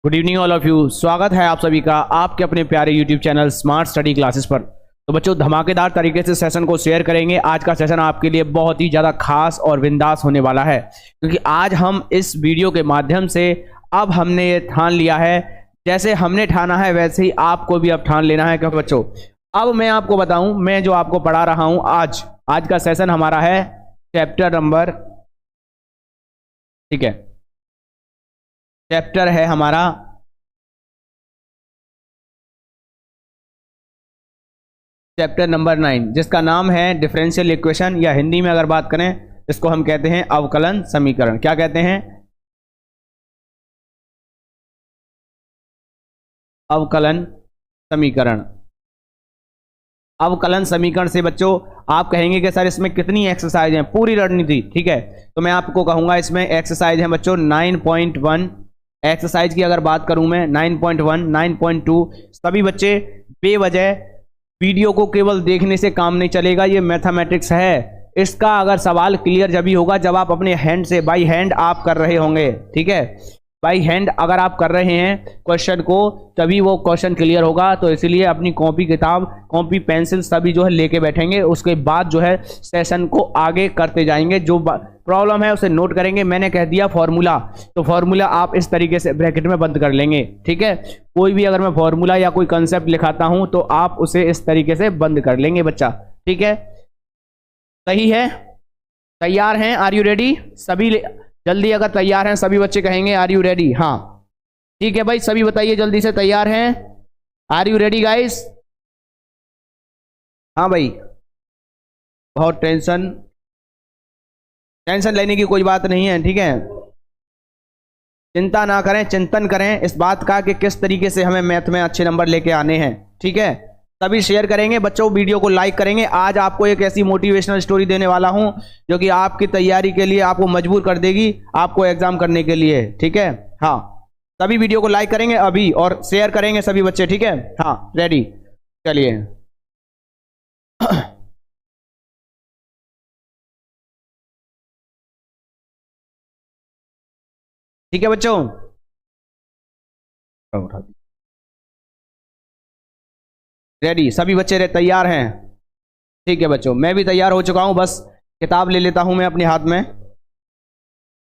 Good evening all of you. स्वागत है आप सभी का आपके अपने प्यारे YouTube channel smart study classes पर। तो बच्चों, धमाकेदार तरीके से सेशन को शेयर करेंगे। आज का सेशन आपके लिए बहुत ही ज़्यादा खास और बिंदास होने वाला है, क्योंकि आज हम इस वीडियो के माध्यम से अब हमने ये ठान लिया है, जैसे हमने ठाना है वैसे ही आपको भी अब ठान लेना है। क्योंकि बच्चों, अब मैं आपको बताऊं, मैं जो आपको पढ़ा रहा हूं आज आज का सेशन हमारा है चैप्टर नंबर, ठीक है, चैप्टर है हमारा चैप्टर नंबर 9, जिसका नाम है डिफरेंशियल इक्वेशन, या हिंदी में अगर बात करें इसको हम कहते हैं अवकलन समीकरण। क्या कहते हैं? अवकलन समीकरण। अवकलन समीकरण से बच्चों आप कहेंगे कि सर इसमें कितनी एक्सरसाइज है, पूरी रणनीति, ठीक है। तो मैं आपको कहूंगा इसमें एक्सरसाइज है बच्चों 9.1। एक्सरसाइज की अगर बात करूं मैं 9.1, 9.2। सभी बच्चे बेवजह वीडियो को केवल देखने से काम नहीं चलेगा, ये मैथमेटिक्स है। इसका अगर सवाल क्लियर जब ही होगा जब आप अपने हैंड से, बाई हैंड आप कर रहे होंगे, ठीक है। बाई हैंड अगर आप कर रहे हैं क्वेश्चन को, तभी वो क्वेश्चन क्लियर होगा। तो इसीलिए अपनी कॉपी किताब, कॉपी पेंसिल सभी जो है लेके बैठेंगे, उसके बाद जो है सेशन को आगे करते जाएंगे। जो प्रॉब्लम है उसे नोट करेंगे। मैंने कह दिया फॉर्मूला, तो फॉर्मूला आप इस तरीके से ब्रैकेट में बंद कर लेंगे, ठीक है। कोई भी अगर मैं फॉर्मूला या कोई कंसेप्ट लिखाता हूं तो आप उसे इस तरीके से बंद कर लेंगे बच्चा, ठीक है। सही है? तैयार हैं? Are you ready? सभी जल्दी अगर तैयार हैं सभी बच्चे कहेंगे आर यू रेडी। हाँ, ठीक है भाई, सभी बताइए जल्दी से, तैयार हैं? Are you ready guys? हाँ भाई। बहुत टेंशन टेंशन लेने की कोई बात नहीं है, ठीक है। चिंता ना करें, चिंतन करें इस बात का कि किस तरीके से हमें मैथ में अच्छे नंबर लेके आने हैं, ठीक है। तभी शेयर करेंगे बच्चों, वीडियो को लाइक करेंगे। आज आपको एक ऐसी मोटिवेशनल स्टोरी देने वाला हूं जो कि आपकी तैयारी के लिए आपको मजबूर कर देगी, आपको एग्जाम करने के लिए, ठीक है। हाँ, सभी वीडियो को लाइक करेंगे अभी और शेयर करेंगे सभी बच्चे, ठीक है। हाँ, रेडी, चलिए। ठीक है बच्चों, रेडी सभी बच्चे तैयार हैं? ठीक है बच्चों, मैं भी तैयार हो चुका हूं। बस किताब ले लेता हूं मैं अपने हाथ में,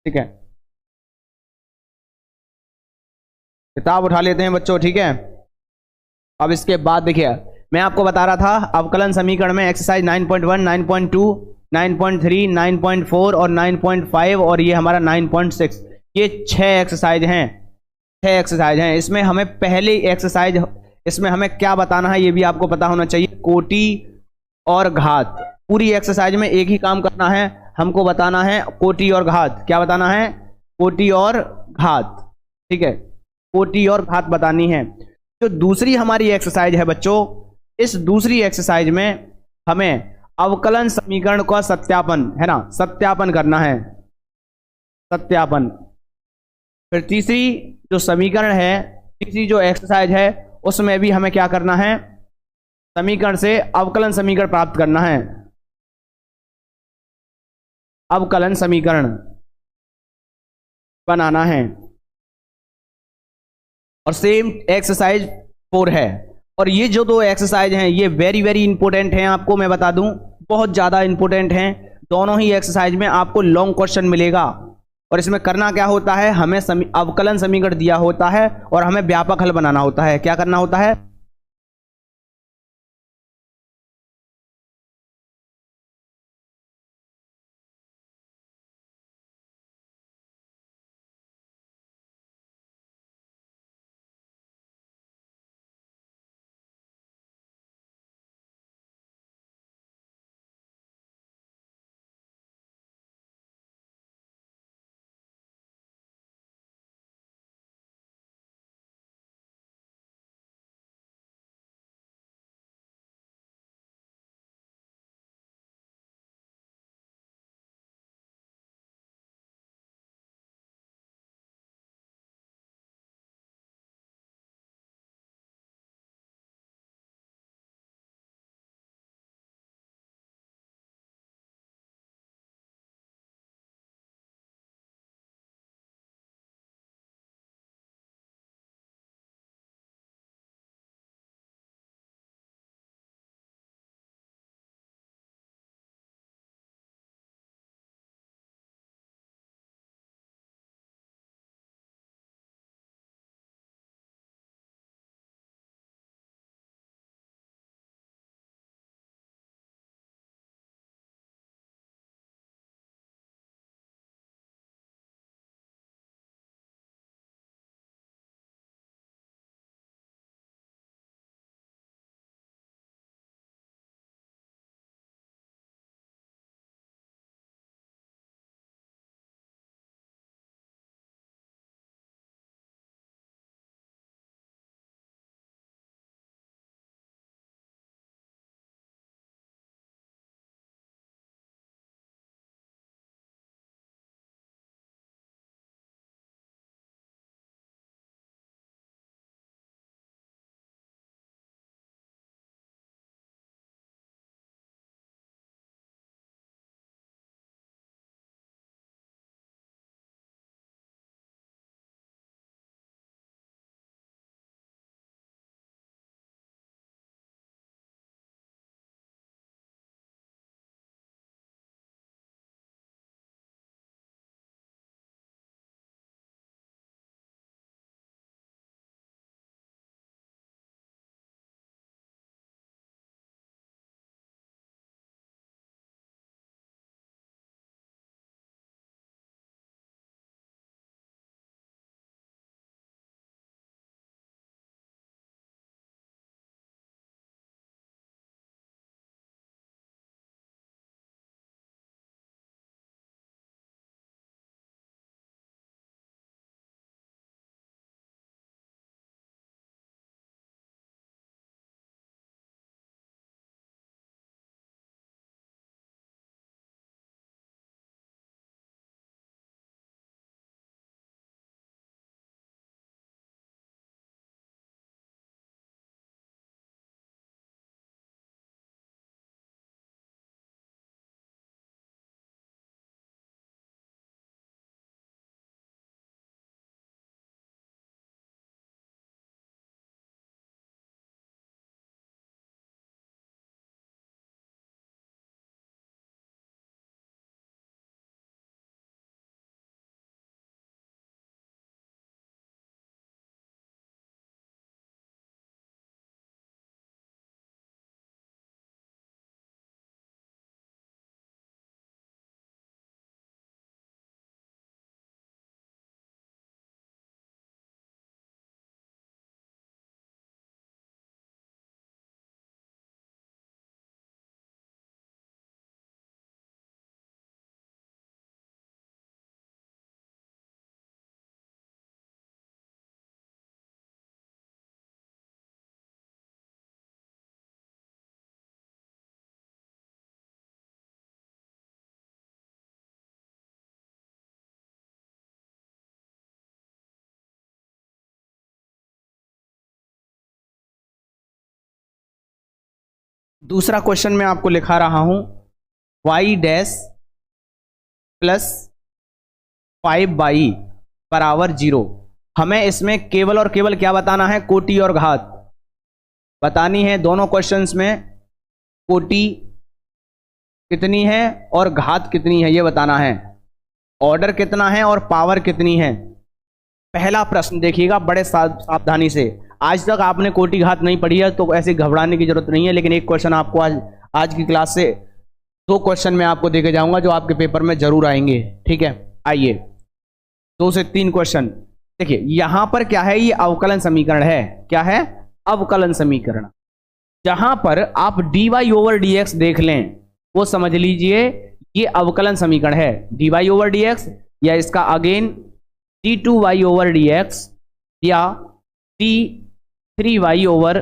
ठीक है। किताब उठा लेते हैं बच्चों, ठीक है। अब इसके बाद देखिए, मैं आपको बता रहा था अवकलन समीकरण में एक्सरसाइज 9.1, 9.2, 9.3, 9.4 और 9.5 और ये हमारा 9.6, ये 6 एक्सरसाइज हैं। 6 एक्सरसाइज हैं। इसमें हमें पहली एक्सरसाइज, इसमें हमें क्या बताना है ये भी आपको पता होना चाहिए, कोटि और घात। पूरी एक्सरसाइज में एक ही काम करना है, हमको बताना है कोटि और घात। क्या बताना है? कोटि और घात, ठीक है। कोटि और घात बतानी है। जो दूसरी हमारी एक्सरसाइज है बच्चों, इस दूसरी एक्सरसाइज में हमें अवकलन समीकरण का सत्यापन, है ना, सत्यापन करना है, सत्यापन। फिर तीसरी जो समीकरण है, तीसरी जो एक्सरसाइज है, उसमें भी हमें क्या करना है? समीकरण से अवकलन समीकरण प्राप्त करना है, अवकलन समीकरण बनाना है। और सेम एक्सरसाइज 4 है। और ये जो दो एक्सरसाइज हैं ये वेरी वेरी इंपॉर्टेंट हैं, आपको मैं बता दूं, बहुत ज़्यादा इंपॉर्टेंट हैं। दोनों ही एक्सरसाइज में आपको लॉन्ग क्वेश्चन मिलेगा। और इसमें करना क्या होता है, हमें अवकलन समीकरण दिया होता है और हमें व्यापक हल बनाना होता है। क्या करना होता है? दूसरा क्वेश्चन मैं आपको लिखा रहा हूं, y डैश प्लस 5y बराबर 0। हमें इसमें केवल और केवल क्या बताना है, कोटि और घात बतानी है। दोनों क्वेश्चंस में कोटि कितनी है और घात कितनी है ये बताना है, ऑर्डर कितना है और पावर कितनी है। पहला प्रश्न देखिएगा बड़े सावधानी से। आज तक आपने कोटि घात नहीं पढ़ी है तो ऐसे घबराने की जरूरत नहीं है, लेकिन एक क्वेश्चन आपको आज की क्लास से 2 क्वेश्चन मैं आपको देके जाऊंगा जो आपके पेपर में जरूर आएंगे। ठीक है, आइए 2 से 3 क्वेश्चन। देखिए यहां पर क्या है, ये अवकलन समीकरण है। क्या है, अवकलन समीकरण। जहां पर आप dy ओवर dx देख लें वो समझ लीजिए ये अवकलन समीकरण है, dy ओवर dx, या इसका अगेन d2y ओवर dx, या d3y ओवर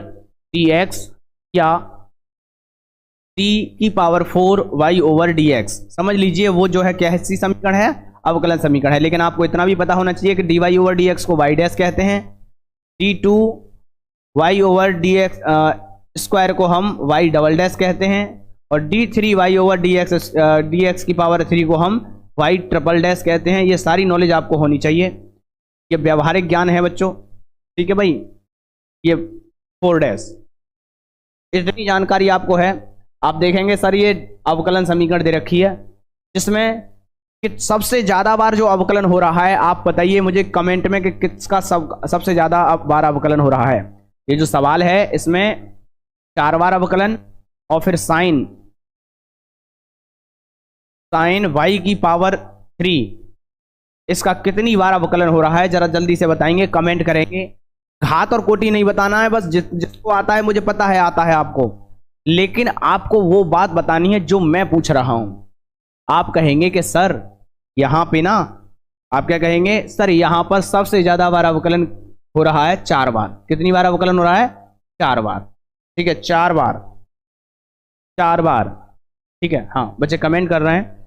dx, या d की पावर 4y ओवर dx। समझ लीजिए वो जो है कैसी समीकरण है, अवकलन समीकरण है। लेकिन आपको इतना भी पता होना चाहिए कि dy ओवर dx को y डैश कहते हैं, d2y ओवर dx स्क्वायर को हम y डबल डैश कहते हैं, और d3y ओवर dx की पावर 3 को हम y ट्रिपल डैश कहते हैं। ये सारी नॉलेज आपको होनी चाहिए, ये व्यवहारिक ज्ञान है बच्चों। ठीक है भाई, ये 4 डैश, इतनी जानकारी आपको है। आप देखेंगे सर ये अवकलन समीकरण दे रखी है जिसमें कि सबसे ज्यादा बार जो अवकलन हो रहा है, आप बताइए मुझे कमेंट में कि किसका सबसे ज्यादा बार अवकलन हो रहा है। ये जो सवाल है इसमें 4 बार अवकलन, और फिर साइन y की पावर 3, इसका कितनी बार अवकलन हो रहा है जरा जल्दी से बताएंगे, कमेंट करेंगे। घात और कोटि नहीं बताना है, बस जिसको आता है मुझे पता है आता है आपको, लेकिन आपको वो बात बतानी है जो मैं पूछ रहा हूं। आप कहेंगे कि सर यहां पे ना, आप क्या कहेंगे, सर यहां पर सबसे ज्यादा बार अवकलन हो रहा है 4 बार। कितनी बार अवकलन हो रहा है, 4 बार। ठीक है, 4 बार, 4 बार। ठीक है, हाँ बच्चे कमेंट कर रहे हैं।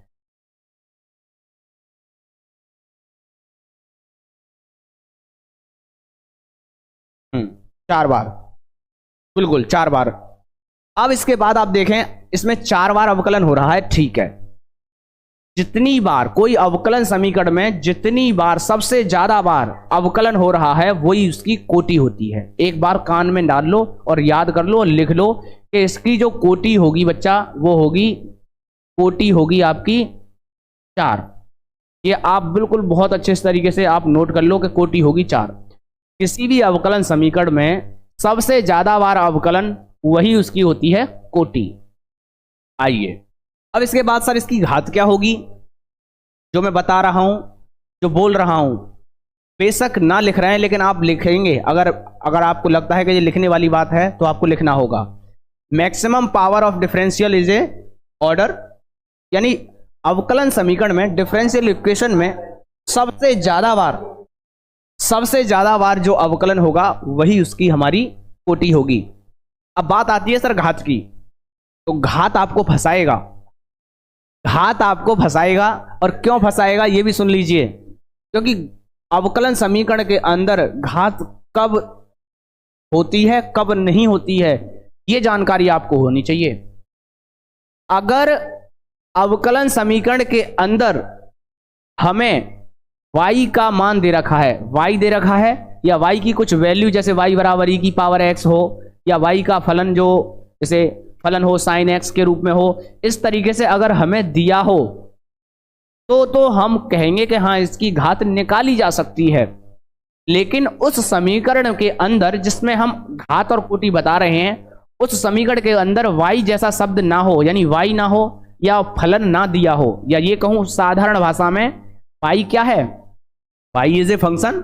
हम्म, 4 बार, बिल्कुल 4 बार। अब इसके बाद आप देखें इसमें 4 बार अवकलन हो रहा है। ठीक है, जितनी बार कोई अवकलन समीकरण में जितनी बार सबसे ज्यादा बार अवकलन हो रहा है वही उसकी कोटि होती है। एक बार कान में डाल लो और याद कर लो और लिख लो कि इसकी जो कोटि होगी बच्चा, वो होगी, कोटि होगी आपकी 4। ये आप बिल्कुल बहुत अच्छे तरीके से आप नोट कर लो कि कोटि होगी 4। किसी भी अवकलन समीकरण में सबसे ज्यादा बार अवकलन वही उसकी होती है कोटि। आइए अब इसके बाद सर इसकी घात क्या होगी, जो मैं बता रहा हूं, जो बोल रहा हूं, बेशक ना लिख रहे हैं लेकिन आप लिखेंगे। अगर आपको लगता है कि ये लिखने वाली बात है तो आपको लिखना होगा। Maximum power of differential is a order, यानी अवकलन समीकरण में, डिफरेंशियल इक्वेशन में सबसे ज्यादा बार जो अवकलन होगा वही उसकी हमारी कोटि होगी। अब बात आती है सर घात की, तो घात आपको फंसाएगा, घात आपको फंसाएगा। और क्यों फंसाएगा ये भी सुन लीजिए, क्योंकि अवकलन समीकरण के अंदर घात कब होती है कब नहीं होती है ये जानकारी आपको होनी चाहिए। अगर अवकलन समीकरण के अंदर हमें y का मान दे रखा है, y दे रखा है, या y की कुछ वैल्यू जैसे y बराबर e की पावर x हो, या y का फलन जो जैसे फलन हो साइन x के रूप में हो, इस तरीके से अगर हमें दिया हो तो हम कहेंगे कि हाँ इसकी घात निकाली जा सकती है। लेकिन उस समीकरण के अंदर जिसमें हम घात और कोटि बता रहे हैं, उस समीकरण के अंदर y जैसा शब्द ना हो, यानी y ना हो या फलन ना दिया हो, या ये कहूं साधारण भाषा में y क्या है, y is a function,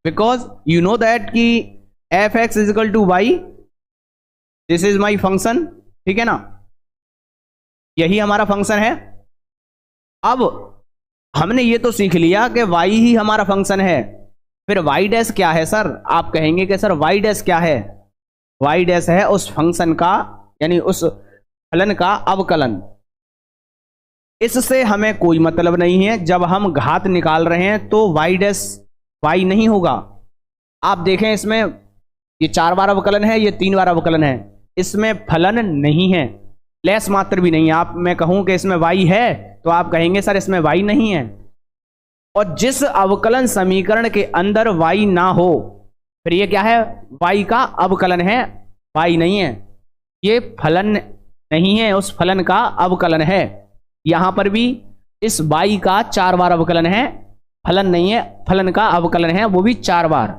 because you know that कि f(x) is equal to y, this is my function. ठीक है ना, यही हमारा फंक्शन है। अब हमने ये तो सीख लिया कि y ही हमारा फंक्शन है, फिर y डैश क्या है सर, आप कहेंगे कि सर y डैश क्या है, y डैश है उस फंक्शन का, यानी उस फलन का अवकलन। इससे हमें कोई मतलब नहीं है, जब हम घात निकाल रहे हैं तो y डैश y नहीं होगा। आप देखें इसमें ये 4 बार अवकलन है, ये 3 बार अवकलन है, इसमें फलन नहीं है, लेस मात्र भी नहीं है। आप मैं कहूं कि इसमें y है तो आप कहेंगे सर इसमें y नहीं है। और जिस अवकलन समीकरण के अंदर y ना हो, फिर ये क्या है, y का अवकलन है, y नहीं है, ये फलन नहीं है, उस फलन का अवकलन है। यहां पर भी इस y का 4 बार अवकलन है, फलन नहीं है, फलन का अवकलन है, वो भी 4 बार।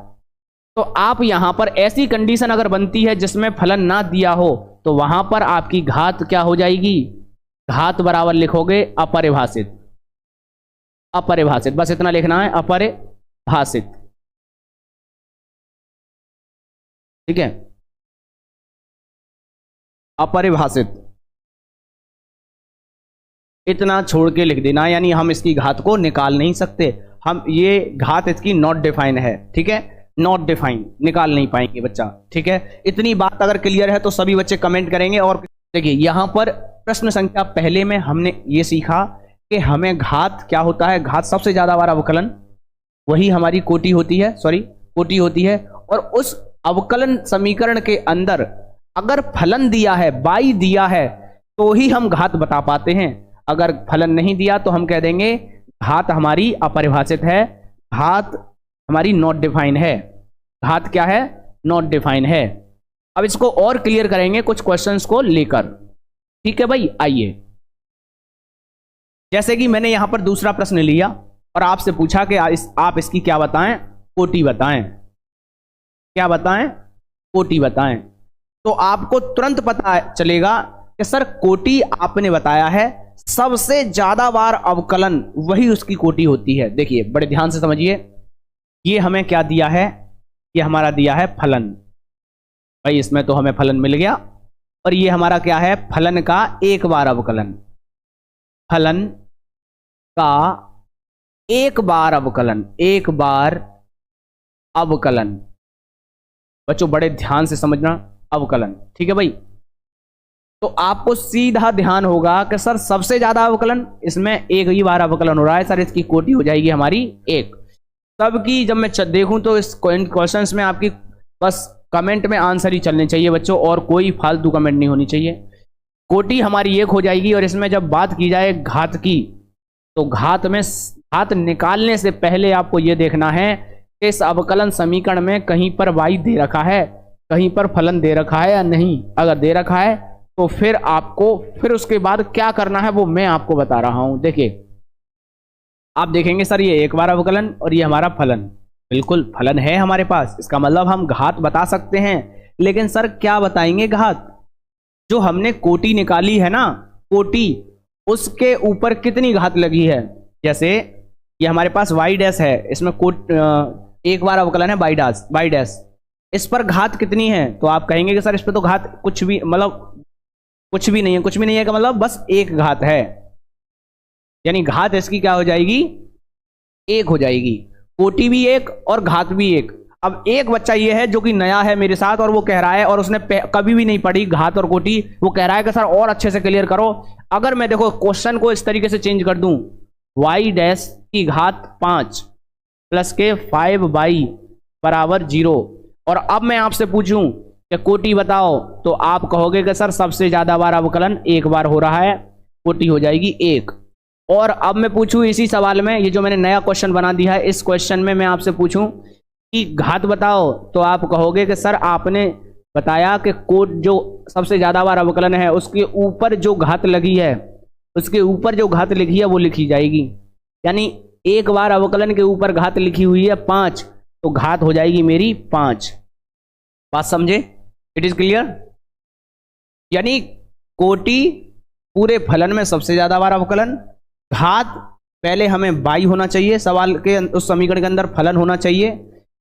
तो आप यहां पर ऐसी कंडीशन अगर बनती है जिसमें फलन ना दिया हो, तो वहां पर आपकी घात क्या हो जाएगी, घात बराबर लिखोगे अपरिभाषित। अपरिभाषित, बस इतना लिखना है, अपरिभाषित। ठीक है, अपरिभाषित, इतना छोड़ के लिख देना, यानी हम इसकी घात को निकाल नहीं सकते। हम ये घात इसकी नॉट डिफाइन है, ठीक है, नॉट डिफाइन, निकाल नहीं पाएंगे बच्चा। ठीक है, इतनी बात अगर क्लियर है तो सभी बच्चे कमेंट करेंगे। और देखिए यहां पर प्रश्न संख्या पहले में हमने ये सीखा कि हमें घात क्या होता है, घात सबसे ज्यादा बार अवकलन, वही हमारी कोटि होती है, सॉरी कोटि होती है। और उस अवकलन समीकरण के अंदर अगर फलन दिया है, y दिया है, तो ही हम घात बता पाते हैं। अगर फलन नहीं दिया तो हम कह देंगे घात हमारी अपरिभाषित है, घात हमारी नॉट डिफाइन है। घात क्या है, नॉट डिफाइन है। अब इसको और क्लियर करेंगे कुछ क्वेश्चंस को लेकर। ठीक है भाई, आइए। जैसे कि मैंने यहां पर दूसरा प्रश्न लिया और आपसे पूछा कि आप इसकी क्या बताएं, कोटि बताएं। क्या बताएं, कोटि बताएं। तो आपको तुरंत पता चलेगा कि सर कोटि आपने बताया है, सबसे ज्यादा बार अवकलन वही उसकी कोटि होती है। देखिए बड़े ध्यान से समझिए, ये हमें क्या दिया है, ये हमारा दिया है फलन, भाई इसमें तो हमें फलन मिल गया। और ये हमारा क्या है, फलन का एक बार अवकलन, फलन का एक बार अवकलन, एक बार अवकलन। बच्चों बड़े ध्यान से समझना, अवकलन। ठीक है भाई, तो आपको सीधा ध्यान होगा कि सर सबसे ज्यादा अवकलन, इसमें एक ही बार अवकलन हो रहा है, सर इसकी कोटि हो जाएगी हमारी एक। सबकी जब मैं देखूं तो इस क्वेश्चंस में आपकी बस कमेंट में आंसर ही चलने चाहिए बच्चों, और कोई फालतू कमेंट नहीं होनी चाहिए। कोटि हमारी एक हो जाएगी। और इसमें जब बात की जाए घात की, तो घात में घात निकालने से पहले आपको यह देखना है कि इस अवकलन समीकरण में कहीं पर y दे रखा है, कहीं पर फलन दे रखा है या नहीं। अगर दे रखा है तो फिर आपको फिर उसके बाद क्या करना है वो मैं आपको बता रहा हूं। देखिए आप देखेंगे सर ये एक बार अवकलन और ये हमारा फलन, बिल्कुल फलन है हमारे पास, इसका मतलब हम घात बता सकते हैं। लेकिन सर क्या बताएंगे घात, जो हमने कोटि निकाली है ना, कोटि, उसके ऊपर कितनी घात लगी है। जैसे ये हमारे पास y डैश है, इसमें एक बार अवकलन है y डैश, इस पर घात कितनी है, तो आप कहेंगे कि सर इस पर तो घात कुछ भी, मतलब कुछ भी नहीं है। कुछ भी नहीं है का मतलब बस एक घात है, यानी घात इसकी क्या हो जाएगी, एक हो जाएगी। कोटि भी एक और घात भी एक। अब एक बच्चा ये है जो कि नया है मेरे साथ और वो कह रहा है, और उसने कभी भी नहीं पढ़ी घात और कोटि, वो कह रहा है कि सर और अच्छे से क्लियर करो। अगर मैं देखो क्वेश्चन को इस तरीके से चेंज कर दूं, y डैश की घात 5 प्लस के 5y बराबर 0, और अब मैं आपसे पूछूं कि कोटि बताओ, तो आप कहोगे कि सर सबसे ज्यादा बार अवकलन एक बार हो रहा है, कोटि हो जाएगी एक। और अब मैं पूछूं इसी सवाल में, ये जो मैंने नया क्वेश्चन बना दिया है, इस क्वेश्चन में मैं आपसे पूछूं कि घात बताओ, तो आप कहोगे कि सर आपने बताया कि जो सबसे ज्यादा बार अवकलन है उसके ऊपर जो घात लगी है, उसके ऊपर जो घात लिखी है वो लिखी जाएगी। यानी एक बार अवकलन के ऊपर घात लिखी हुई है 5, तो घात हो जाएगी मेरी 5। बात समझे, इट इज क्लियर। यानी कोटि पूरे फलन में सबसे ज्यादा बार अवकलन, घात पहले हमें y होना चाहिए, सवाल के उस समीकरण के अंदर फलन होना चाहिए,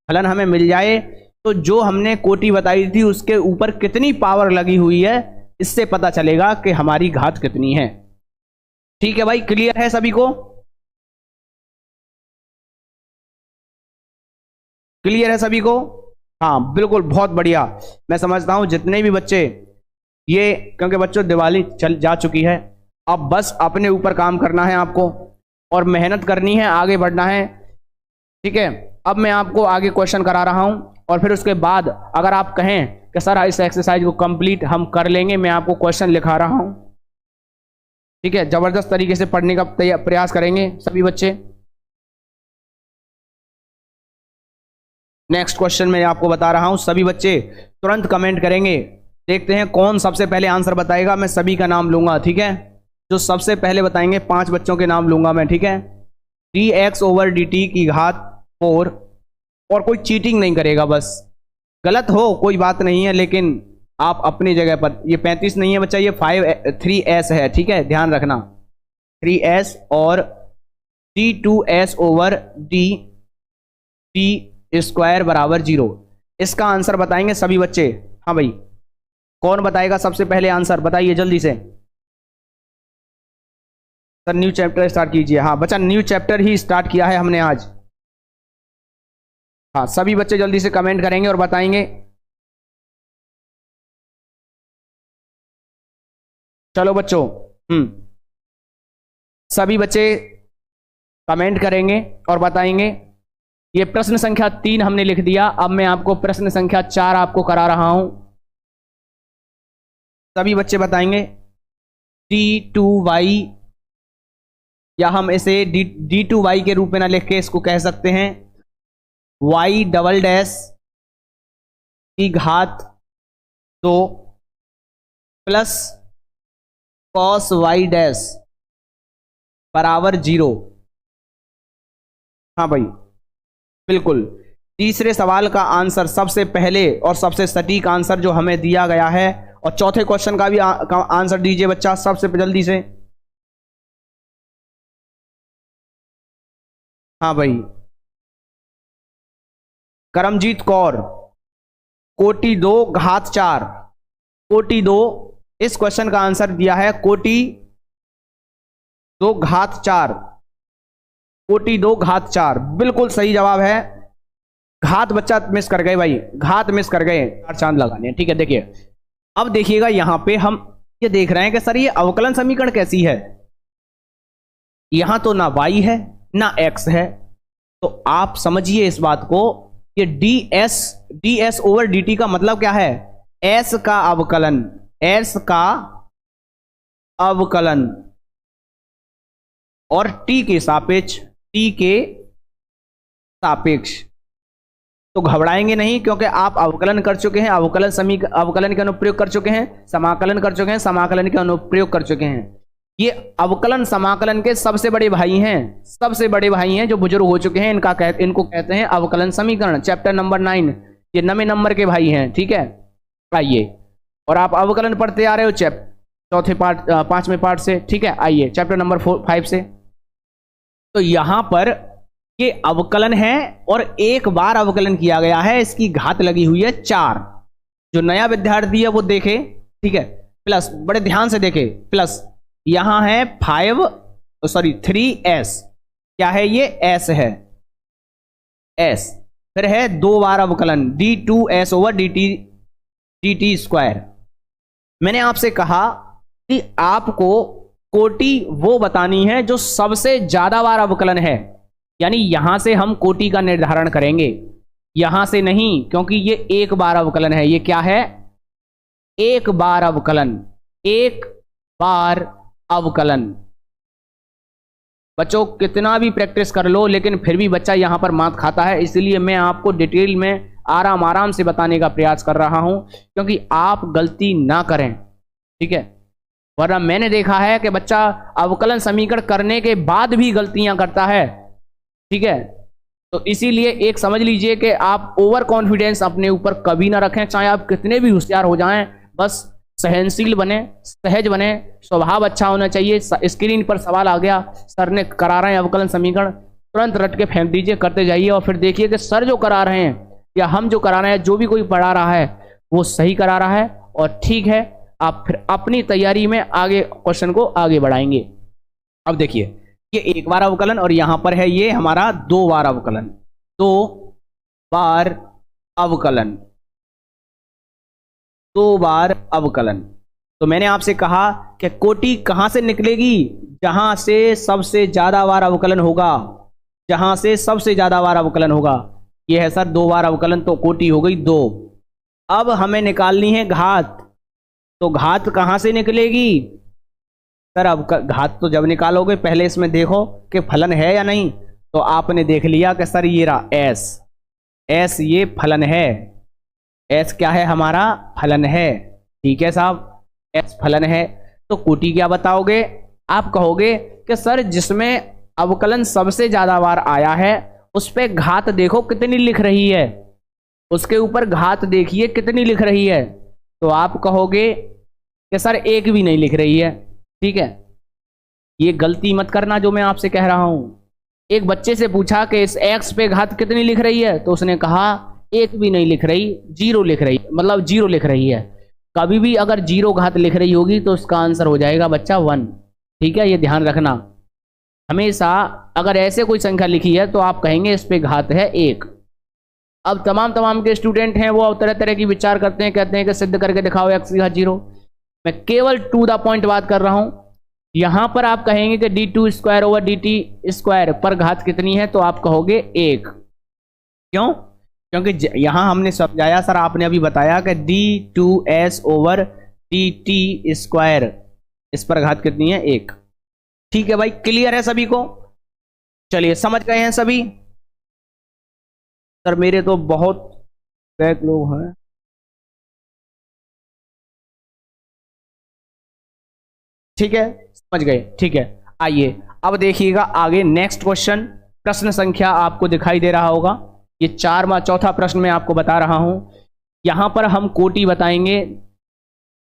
फलन हमें मिल जाए तो जो हमने कोटि बताई थी उसके ऊपर कितनी पावर लगी हुई है, इससे पता चलेगा कि हमारी घात कितनी है। ठीक है भाई, क्लियर है सभी को, क्लियर है सभी को। हाँ बिल्कुल, बहुत बढ़िया। मैं समझता हूं जितने भी बच्चे ये, क्योंकि बच्चों दिवाली चल जा चुकी है, अब बस अपने ऊपर काम करना है आपको और मेहनत करनी है, आगे बढ़ना है। ठीक है, अब मैं आपको आगे क्वेश्चन करा रहा हूं और फिर उसके बाद अगर आप कहें कि सर इस एक्सरसाइज को कंप्लीट हम कर लेंगे, मैं आपको क्वेश्चन लिखा रहा हूं। ठीक है, जबरदस्त तरीके से पढ़ने का प्रयास करेंगे सभी बच्चे। नेक्स्ट क्वेश्चन मैं आपको बता रहा हूं, सभी बच्चे तुरंत कमेंट करेंगे। देखते हैं कौन सबसे पहले आंसर बताएगा। मैं सभी का नाम लूंगा, ठीक है, जो सबसे पहले बताएंगे 5 बच्चों के नाम लूंगा मैं, ठीक है। dx/dt की घात 4, और कोई चीटिंग नहीं करेगा, बस गलत हो कोई बात नहीं है, लेकिन आप अपनी जगह पर, ये 35 नहीं है बच्चा, ये 3s है, ठीक है, ध्यान रखना 3s, और d2s/d बराबर 0। इसका आंसर बताएंगे सभी बच्चे। हाँ भाई, कौन बताएगा सबसे पहले आंसर, बताइए जल्दी से। सर न्यू चैप्टर स्टार्ट कीजिए। हाँ बच्चा, न्यू चैप्टर ही स्टार्ट किया है हमने आज। हाँ सभी बच्चे जल्दी से कमेंट करेंगे और बताएंगे। चलो बच्चों, सभी बच्चे कमेंट करेंगे और बताएंगे। ये प्रश्न संख्या 3 हमने लिख दिया, अब मैं आपको प्रश्न संख्या 4 आपको करा रहा हूं। सभी बच्चे बताएंगे d2y, या हम इसे d2y के रूप में ना लिख के इसको कह सकते हैं y" की घात 2 प्लस cos y' बराबर 0। हाँ भाई बिल्कुल, तीसरे सवाल का आंसर सबसे पहले और सबसे सटीक आंसर जो हमें दिया गया है, और चौथे क्वेश्चन का भी आंसर दीजिए बच्चा सबसे जल्दी से। हाँ भाई, करमजीत कौर, कोटि 2 घात 4, कोटि 2, इस क्वेश्चन का आंसर दिया है कोटि 2 घात 4, कोटि 2 घात 4 बिल्कुल सही जवाब है। घात बच्चा मिस कर गए भाई, घात मिस कर गए, 4 चांद लगाने हैं, ठीक है। देखिए अब देखिएगा, यहां पे हम ये देख रहे हैं कि सर ये अवकलन समीकरण कैसी है, यहां तो ना y है ना x है, तो आप समझिए इस बात को, ये ds/dt का मतलब क्या है, s का अवकलन, s का अवकलन, और t के सापेक्ष, t के सापेक्ष। तो घबराएंगे नहीं, क्योंकि आप अवकलन कर चुके हैं, अवकलन के अनुप्रयोग कर चुके हैं, समाकलन कर चुके हैं, समाकलन के अनुप्रयोग कर चुके हैं। ये अवकलन समाकलन के सबसे बड़े भाई हैं, सबसे बड़े भाई हैं जो बुजुर्ग हो चुके हैं, इनको कहते हैं अवकलन समीकरण। चैप्टर नंबर 9, ये 9वें नंबर के भाई हैं, ठीक है। आइए, और आप अवकलन पढ़ते आ रहे हो चौथे पार्ट, 5वें पार्ट से, ठीक है। आइए चैप्टर नंबर 5 से। तो यहां पर ये अवकलन है, और एक बार अवकलन किया गया है, इसकी घात लगी हुई है 4। जो नया विद्यार्थी है वो देखे, ठीक है, प्लस, बड़े ध्यान से देखे, प्लस यहां है 3s, क्या है ये, s है, s, फिर है 2 बार अवकलन d2s/dt²। मैंने आपसे कहा कि आपको कोटि वो बतानी है जो सबसे ज्यादा बार अवकलन है, यानी यहां से हम कोटि का निर्धारण करेंगे, यहां से नहीं, क्योंकि ये एक बार अवकलन है। ये क्या है, एक बार अवकलन, एक बार अवकलन। बच्चों कितना भी प्रैक्टिस कर लो, लेकिन फिर भी बच्चा यहां पर मात खाता है, इसलिए मैं आपको डिटेल में आराम से बताने का प्रयास कर रहा हूं, क्योंकि आप गलती ना करें, ठीक है। वरना मैंने देखा है कि बच्चा अवकलन समीकरण करने के बाद भी गलतियां करता है, ठीक है। तो इसीलिए एक समझ लीजिए कि आप ओवर कॉन्फिडेंस अपने ऊपर कभी ना रखें, चाहे आप कितने भी होशियार हो जाएं, बस सहनशील बने, सहज बने, स्वभाव अच्छा होना चाहिए। स्क्रीन पर सवाल आ गया, सर ने करा रहे हैं अवकलन समीकरण, तुरंत रट के फेंक दीजिए, करते जाइए, और फिर देखिए कि सर जो करा रहे हैं या हम जो करा रहे हैं, जो भी कोई पढ़ा रहा है वो सही करा रहा है और ठीक है। आप फिर अपनी तैयारी में आगे क्वेश्चन को आगे बढ़ाएंगे। अब देखिए, ये एक बार अवकलन, और यहां पर है ये हमारा 2 बार अवकलन, 2 बार अवकलन, 2 बार अवकलन। तो मैंने आपसे कहा कि कोटि कहां से निकलेगी, जहां से सबसे ज्यादा बार अवकलन होगा, जहां से सबसे ज्यादा बार अवकलन होगा। ये है सर 2 बार अवकलन, तो कोटि हो गई 2। अब हमें निकालनी है घात, तो घात कहां से निकलेगी, सर अब घात तो जब निकालोगे पहले इसमें देखो कि फलन है या नहीं। तो आपने देख लिया कि सर ये रहा एस, एस ये फलन है, एस क्या है हमारा फलन है। ठीक है साहब, एस फलन है। तो कोटि क्या बताओगे, आप कहोगे कि सर जिसमें अवकलन सबसे ज्यादा बार आया है उस पे घात देखो कितनी लिख रही है, उसके ऊपर घात देखिए कितनी लिख रही है। तो आप कहोगे कि सर एक भी नहीं लिख रही है। ठीक है, ये गलती मत करना जो मैं आपसे कह रहा हूं। एक बच्चे से पूछा कि इस एक्स पे घात कितनी लिख रही है, तो उसने कहा एक भी नहीं लिख रही, जीरो लिख रही, मतलब जीरो लिख रही है। कभी भी अगर जीरो घात लिख रही होगी तो उसका आंसर हो जाएगा बच्चा 1। ठीक है, ये ध्यान रखना। हमेशा अगर ऐसे कोई संख्या लिखी है तो आप कहेंगे इस पे घात है 1। अब तमाम के स्टूडेंट हैं वो तरह तरह की विचार करते हैं, कहते हैं कि सिद्ध करके दिखाओ एक्स की घात 0। मैं केवल टू द पॉइंट बात कर रहा हूं। यहां पर आप कहेंगे कि d2 square over dt square पर घात कितनी है, तो आप कहोगे 1। क्यों? क्योंकि यहां हमने समझाया सर, आपने अभी बताया कि d2s ओवर dt स्क्वायर, इस पर घात कितनी है 1। ठीक है भाई, क्लियर है सभी को? चलिए समझ गए हैं सभी? सर मेरे तो बहुत बैक लोग हैं। ठीक है, समझ गए। ठीक है, आइए अब देखिएगा आगे नेक्स्ट क्वेश्चन। प्रश्न संख्या आपको दिखाई दे रहा होगा, ये चौथा प्रश्न मैं आपको बता रहा हूं। यहां पर हम कोटि बताएंगे।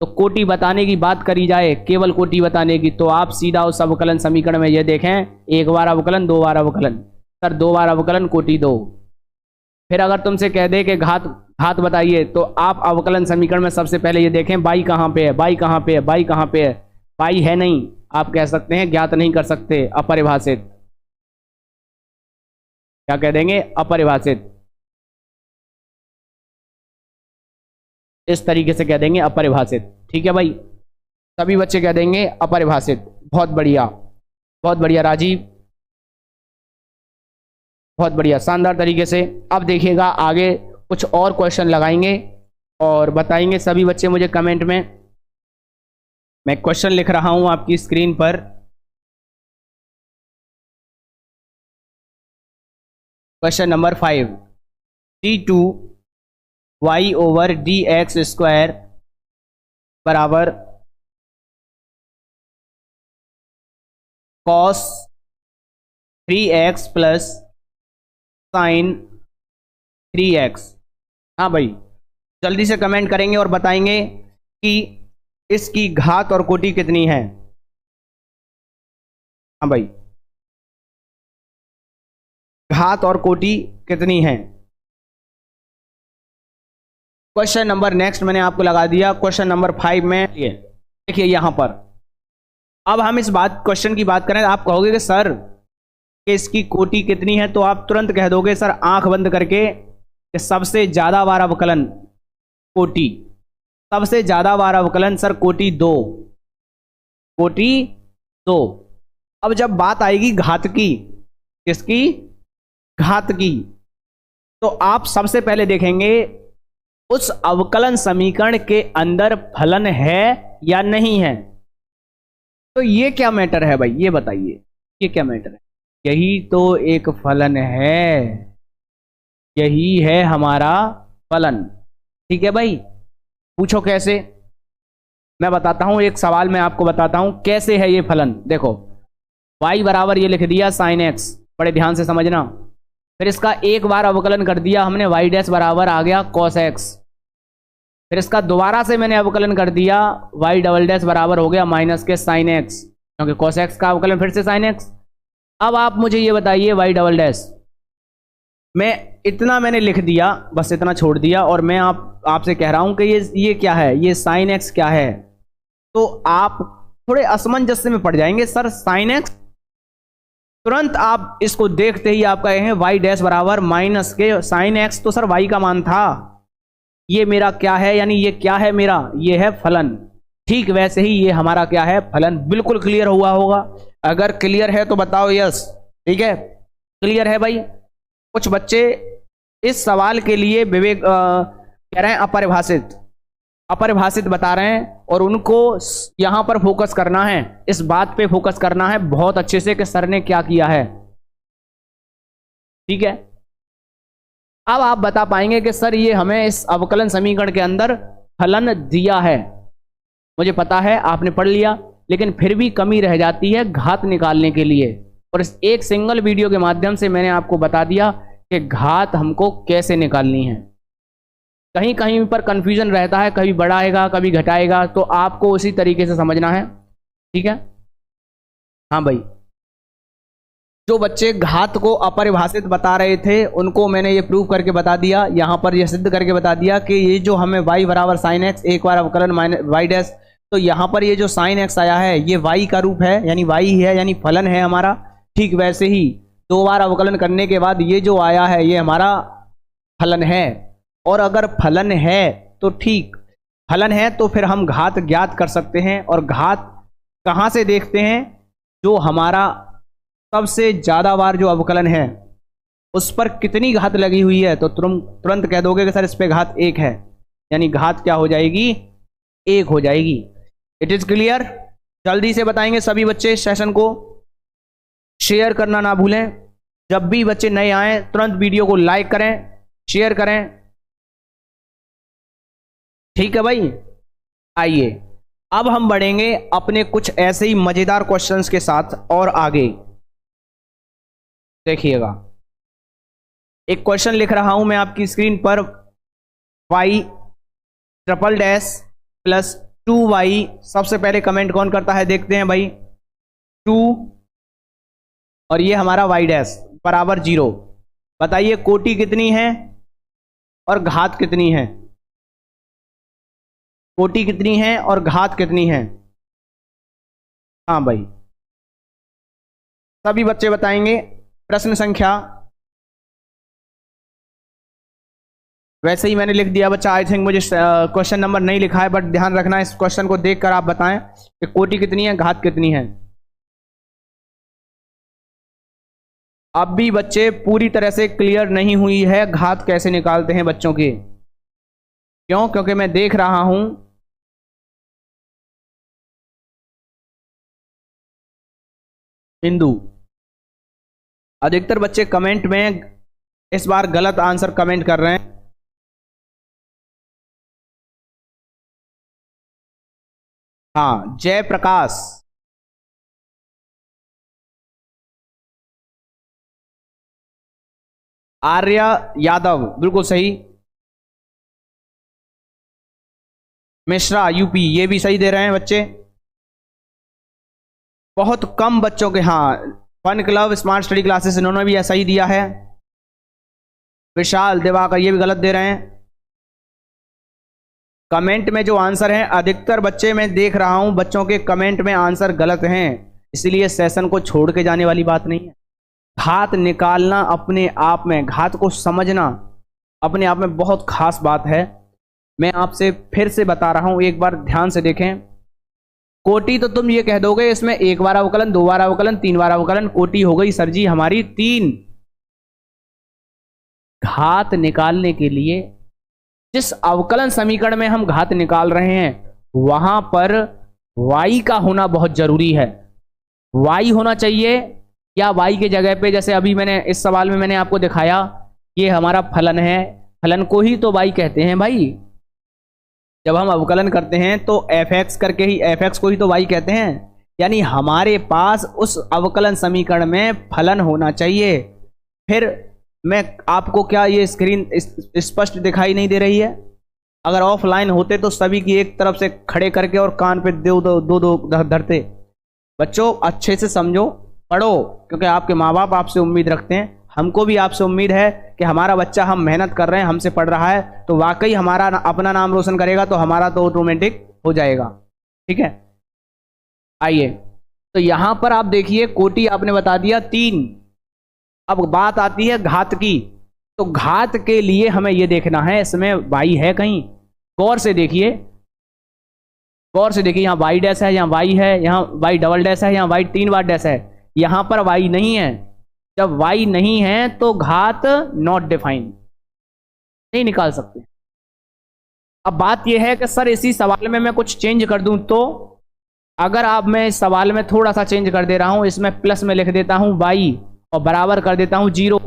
तो कोटि बताने की बात करी जाए, केवल कोटि बताने की, तो आप सीधा उस अवकलन समीकरण में ये देखें, एक बार अवकलन, दो बार अवकलन। सर दो बार अवकलन कोटि 2। फिर अगर तुमसे कह दे कि घात बताइए, तो आप अवकलन समीकरण में सबसे पहले ये देखें बाई कहां पे है, बाई कहां पे है, बाई कहां पे है। बाई है नहीं, आप कह सकते हैं ज्ञात नहीं कर सकते, अपरिभाषित। क्या कह देंगे? अपरिभाषित। इस तरीके से कह देंगे अपरिभाषित। ठीक है भाई, सभी बच्चे कह देंगे अपरिभाषित। बहुत बढ़िया, बहुत बढ़िया राजीव, बहुत बढ़िया, शानदार तरीके से। अब देखिएगा आगे कुछ और क्वेश्चन लगाएंगे और बताएंगे सभी बच्चे मुझे कमेंट में। मैं क्वेश्चन लिख रहा हूं आपकी स्क्रीन पर। Question number 5, d2y over dx square बराबर cos 3x plus sign 3x। हाँ भाई, जल्दी से कमेंट करेंगे और बताएंगे कि इसकी घात और कोटि कितनी है। हाँ भाई, घात और कोटि कितनी है। क्वेश्चन नंबर नेक्स्ट मैंने आपको लगा दिया, क्वेश्चन नंबर 5 में ये देखिए यहां पर। अब हम इस क्वेश्चन की बात करें, आप कहोगे कि सर कि इसकी कोटि कितनी है, तो आप तुरंत कह दोगे सर आंख बंद करके कि सबसे ज्यादा बार अवकलन कोटि, सबसे ज्यादा बार अवकलन सर कोटि 2, कोटि 2। अब जब बात आएगी घात की, किसकी? घात की, तो आप सबसे पहले देखेंगे उस अवकलन समीकरण के अंदर फलन है या नहीं है। तो ये क्या मैटर है भाई, ये बताइए, ये क्या मैटर है? यही तो एक फलन है, यही है हमारा फलन। ठीक है भाई, पूछो कैसे? मैं बताता हूं, एक सवाल मैं आपको बताता हूं कैसे है ये फलन। देखो y बराबर ये लिख दिया sin x, बड़े ध्यान से समझना। फिर इसका एक बार अवकलन कर दिया हमने, y डैश बराबर आ गया cos x। फिर इसका दोबारा से मैंने अवकलन कर दिया, y डबल डैश बराबर हो गया माइनस के sin x, क्योंकि cos x का अवकलन फिर से sin x। अब आप मुझे ये बताइए y डबल डैश, मैं इतना मैंने लिख दिया, बस इतना छोड़ दिया, और मैं आपसे कह रहा हूं कि ये क्या है, ये साइन एक्स क्या है। तो आप थोड़े असमंजस्य में पड़ जाएंगे, सर साइन एक्स, तुरंत आप इसको देखते ही आप कहेंगे वाई डैश बराबर माइनस के साइन एक्स, तो सर वाई का मान था, ये मेरा क्या है, यानी ये क्या है मेरा, ये है फलन। ठीक वैसे ही ये हमारा क्या है, फलन। बिल्कुल क्लियर हुआ होगा? अगर क्लियर है तो बताओ यस। ठीक है, क्लियर है भाई? कुछ बच्चे इस सवाल के लिए विवेक कह रहे हैं अपरिभाषित। अपरिभाषित बता रहे हैं और उनको यहां पर फोकस करना है, इस बात पे फोकस करना है बहुत अच्छे से कि सर ने क्या किया है। ठीक है, अब आप बता पाएंगे कि सर ये हमें इस अवकलन समीकरण के अंदर फलन दिया है, मुझे पता है आपने पढ़ लिया, लेकिन फिर भी कमी रह जाती है घात निकालने के लिए। और इस एक सिंगल वीडियो के माध्यम से मैंने आपको बता दिया कि घात हमको कैसे निकालनी है। कहीं कहीं पर कंफ्यूजन रहता है, कभी बढ़ाएगा कभी घटाएगा, तो आपको उसी तरीके से समझना है। ठीक है, हाँ भाई, जो बच्चे घात को अपरिभाषित बता रहे थे उनको मैंने ये प्रूव करके बता दिया, यहाँ पर ये सिद्ध करके बता दिया कि ये जो हमें y बराबर साइन एक्स, एक बार अवकलन माइनस वाई डैश, तो यहाँ पर ये जो साइन एक्स आया है ये y का रूप है, यानी y है, यानी फलन है हमारा। ठीक वैसे ही दो बार अवकलन करने के बाद ये जो आया है ये हमारा फलन है। और अगर फलन है तो ठीक, फलन है तो फिर हम घात ज्ञात कर सकते हैं। और घात कहाँ से देखते हैं? जो हमारा सबसे ज़्यादा बार जो अवकलन है उस पर कितनी घात लगी हुई है, तो तुरंत कह दोगे कि सर इस पे घात एक है, यानी घात क्या हो जाएगी? एक हो जाएगी। It is clear? जल्दी से बताएंगे सभी बच्चे। सेशन को शेयर करना ना भूलें। जब भी बच्चे नए आए तुरंत वीडियो को लाइक करें, शेयर करें। ठीक है भाई, आइए अब हम बढ़ेंगे अपने कुछ ऐसे ही मजेदार क्वेश्चंस के साथ और आगे। देखिएगा, एक क्वेश्चन लिख रहा हूं मैं आपकी स्क्रीन पर, y triple dash plus 2y। सबसे पहले कमेंट कौन करता है देखते हैं भाई, 2 और ये हमारा y डैश बराबर 0। बताइए कोटि कितनी है और घात कितनी है? कोटि कितनी है और घात कितनी है? हाँ भाई, सभी बच्चे बताएंगे। प्रश्न संख्या वैसे ही मैंने लिख दिया बच्चा, आई थिंक मुझे क्वेश्चन नंबर नहीं लिखा है, बट ध्यान रखना इस क्वेश्चन को देखकर आप बताएं कि कोटि कितनी है, घात कितनी है। अब भी बच्चे पूरी तरह से क्लियर नहीं हुई है घात कैसे निकालते हैं बच्चों की। क्यों? क्योंकि मैं देख रहा हूं हिंदू, अधिकतर बच्चे कमेंट में इस बार गलत आंसर कमेंट कर रहे हैं। हाँ, जयप्रकाश, आर्या यादव बिल्कुल सही, मिश्रा यूपी ये भी सही दे रहे हैं बच्चे। बहुत कम बच्चों के, हाँ, fun club smart study classes इन्होंने भी ऐसा ही दिया है। विशाल दिवाकर ये भी गलत दे रहे हैं। कमेंट में जो आंसर हैं, अधिकतर बच्चे मैं देख रहा हूं बच्चों के कमेंट में आंसर गलत हैं, इसलिए सेशन को छोड़ के जाने वाली बात नहीं है। घात निकालना अपने आप में, घात को समझना अपने आप में बहुत खास बात है। मैं आपसे फिर से बता रहा हूं, एक बार ध्यान से देखें। कोटि तो तुम ये कह दोगे इसमें एक बार अवकलन, दो बार अवकलन, तीन बार अवकलन, कोटि हो गई सर जी हमारी 3। घात निकालने के लिए जिस अवकलन समीकरण में हम घात निकाल रहे हैं वहां पर y का होना बहुत जरूरी है। y होना चाहिए, या y के जगह पे, जैसे अभी मैंने इस सवाल में मैंने आपको दिखाया, ये हमारा फलन है, फलन को ही तो y कहते हैं भाई। जब हम अवकलन करते हैं तो fx करके ही, fx को ही तो y कहते हैं। यानी हमारे पास उस अवकलन समीकरण में फलन होना चाहिए। फिर मैं आपको, क्या ये स्क्रीन स्पष्ट दिखाई नहीं दे रही है? अगर ऑफलाइन होते तो सभी की एक तरफ से खड़े करके और कान पे दो धरते। बच्चों अच्छे से समझो, पढ़ो, क्योंकि आपके माँ बाप आपसे उम्मीद रखते हैं, हमको भी आपसे उम्मीद है कि हमारा बच्चा, हम मेहनत कर रहे हैं, हमसे पढ़ रहा है तो वाकई हमारा अपना नाम रोशन करेगा, तो हमारा तो ऑटोमेटिक हो जाएगा। ठीक है, आइए तो यहां पर आप देखिए, कोटि आपने बता दिया 3। अब बात आती है घात की। तो घात के लिए हमें यह देखना है इसमें y है कहीं। गौर से देखिए, गौर से देखिए, यहाँ y डैश है, यहाँ y है, यहाँ y डबल डैश है, यहाँ y 3 बार डैश है, यहाँ पर y नहीं है। जब y नहीं है तो घात नॉट डिफाइंड, नहीं निकाल सकते। अब बात यह है कि सर इसी सवाल में मैं कुछ चेंज कर दूं, तो अगर आप, मैं इस सवाल में थोड़ा सा चेंज कर दे रहा हूं, इसमें प्लस में लिख देता हूं y और बराबर कर देता हूं 0,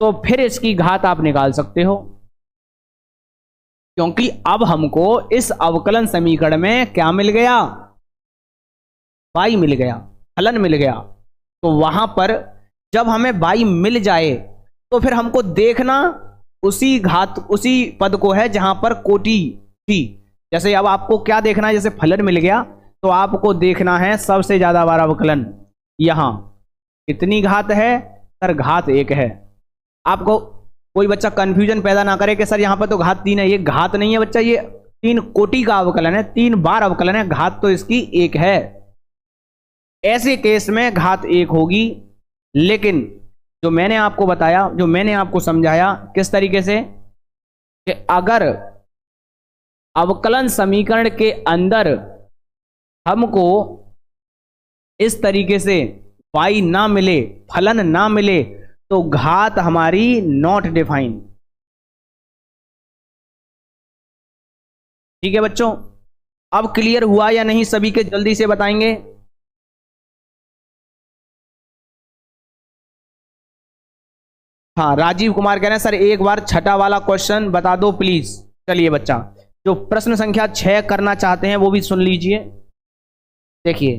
तो फिर इसकी घात आप निकाल सकते हो, क्योंकि अब हमको इस अवकलन समीकरण में क्या मिल गया, y मिल गया, फलन मिल गया। तो वहां पर जब हमें y मिल जाए तो फिर हमको देखना उसी घात, उसी पद को है जहां पर कोटि थी। जैसे अब आपको क्या देखना है, जैसे फलन मिल गया तो आपको देखना है सबसे ज्यादा बार अवकलन, यहां कितनी घात है सर, घात 1 है। आपको कोई बच्चा कंफ्यूजन पैदा ना करे कि सर यहां पर तो घात 3 है, ये घात नहीं है बच्चा, ये 3 कोटि का अवकलन है, 3 बार अवकलन है, घात तो इसकी 1 है। ऐसे केस में घात 1 होगी। लेकिन जो मैंने आपको बताया, जो मैंने आपको समझाया किस तरीके से, कि अगर अवकलन समीकरण के अंदर हमको इस तरीके से y ना मिले, फलन ना मिले, तो घात हमारी नॉट डिफाइन। ठीक है बच्चों, अब क्लियर हुआ या नहीं सभी के, जल्दी से बताएंगे। हाँ, राजीव कुमार कह रहे हैं सर एक बार छठा वाला क्वेश्चन बता दो प्लीज। चलिए बच्चा, जो प्रश्न संख्या 6 करना चाहते हैं वो भी सुन लीजिए। देखिए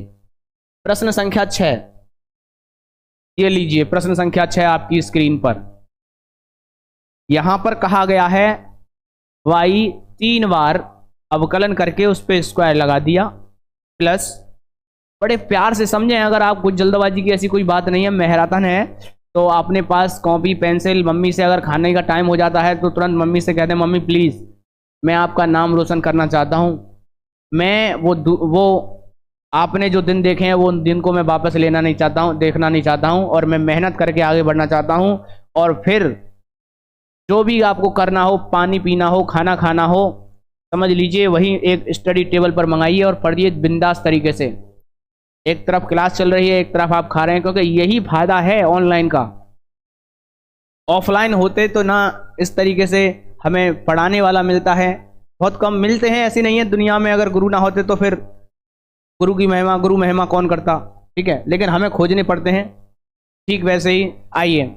प्रश्न संख्या 6, ये लीजिए प्रश्न संख्या 6 आपकी स्क्रीन पर। यहां पर कहा गया है y 3 बार अवकलन करके उस पर स्क्वायर लगा दिया, प्लस, बड़े प्यार से समझें, अगर आप कुछ जल्दबाजी की ऐसी कोई बात नहीं है, मैराथन है, तो अपने पास कॉपी पेंसिल, मम्मी से अगर खाने का टाइम हो जाता है तो तुरंत मम्मी से कहते हैं मम्मी प्लीज़ मैं आपका नाम रोशन करना चाहता हूँ, मैं वो आपने जो दिन देखे हैं वो दिन को मैं वापस लेना नहीं चाहता हूँ, देखना नहीं चाहता हूँ, और मैं मेहनत करके आगे बढ़ना चाहता हूँ। और फिर जो भी आपको करना हो, पानी पीना हो, खाना खाना हो, समझ लीजिए वही एक स्टडी टेबल पर मंगाइए और पढ़िए बिंदास तरीके से। एक तरफ क्लास चल रही है, एक तरफ आप खा रहे हैं, क्योंकि यही फायदा है ऑनलाइन का। ऑफलाइन होते तो ना इस तरीके से हमें पढ़ाने वाला मिलता है, बहुत कम मिलते हैं, ऐसी नहीं है दुनिया में, अगर गुरु ना होते तो फिर गुरु की महिमा, गुरु महिमा कौन करता, ठीक है, लेकिन हमें खोजने पड़ते हैं। ठीक वैसे ही आइए,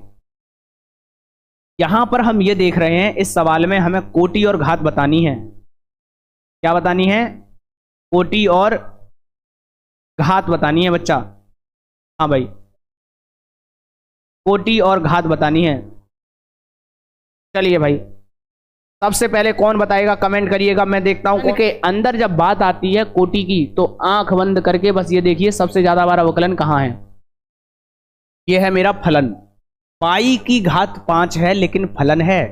यहां पर हम ये देख रहे हैं इस सवाल में हमें कोटि और घात बतानी है। क्या बतानी है? कोटि और घात बतानी है बच्चा। हाँ भाई, कोटि और घात बतानी है। चलिए भाई, सबसे पहले कौन बताएगा कमेंट करिएगा, मैं देखता हूं कि अंदर जब बात आती है कोटि की तो आंख बंद करके बस ये देखिए सबसे ज्यादा बार अवकलन कहां है। ये है मेरा फलन, पाई की घात 5 है लेकिन फलन है।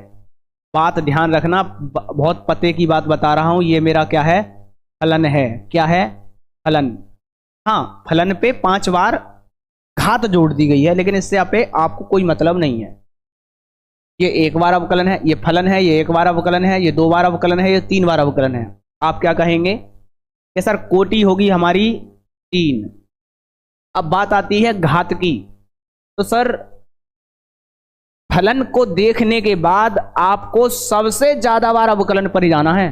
बात ध्यान रखना, बहुत पते की बात बता रहा हूं, ये मेरा क्या है? फलन है। क्या है? फलन। हाँ, फलन पे 5 बार घात जोड़ दी गई है, लेकिन इससे आपको कोई मतलब नहीं है। ये 1 बार अवकलन है, ये फलन है, ये 1 बार अवकलन है, ये 2 बार अवकलन है, ये 3 बार अवकलन है। आप क्या कहेंगे कि सर कोटि होगी हमारी 3। अब बात आती है घात की, तो सर फलन को देखने के बाद आपको सबसे ज्यादा बार अवकलन पर ही जाना है,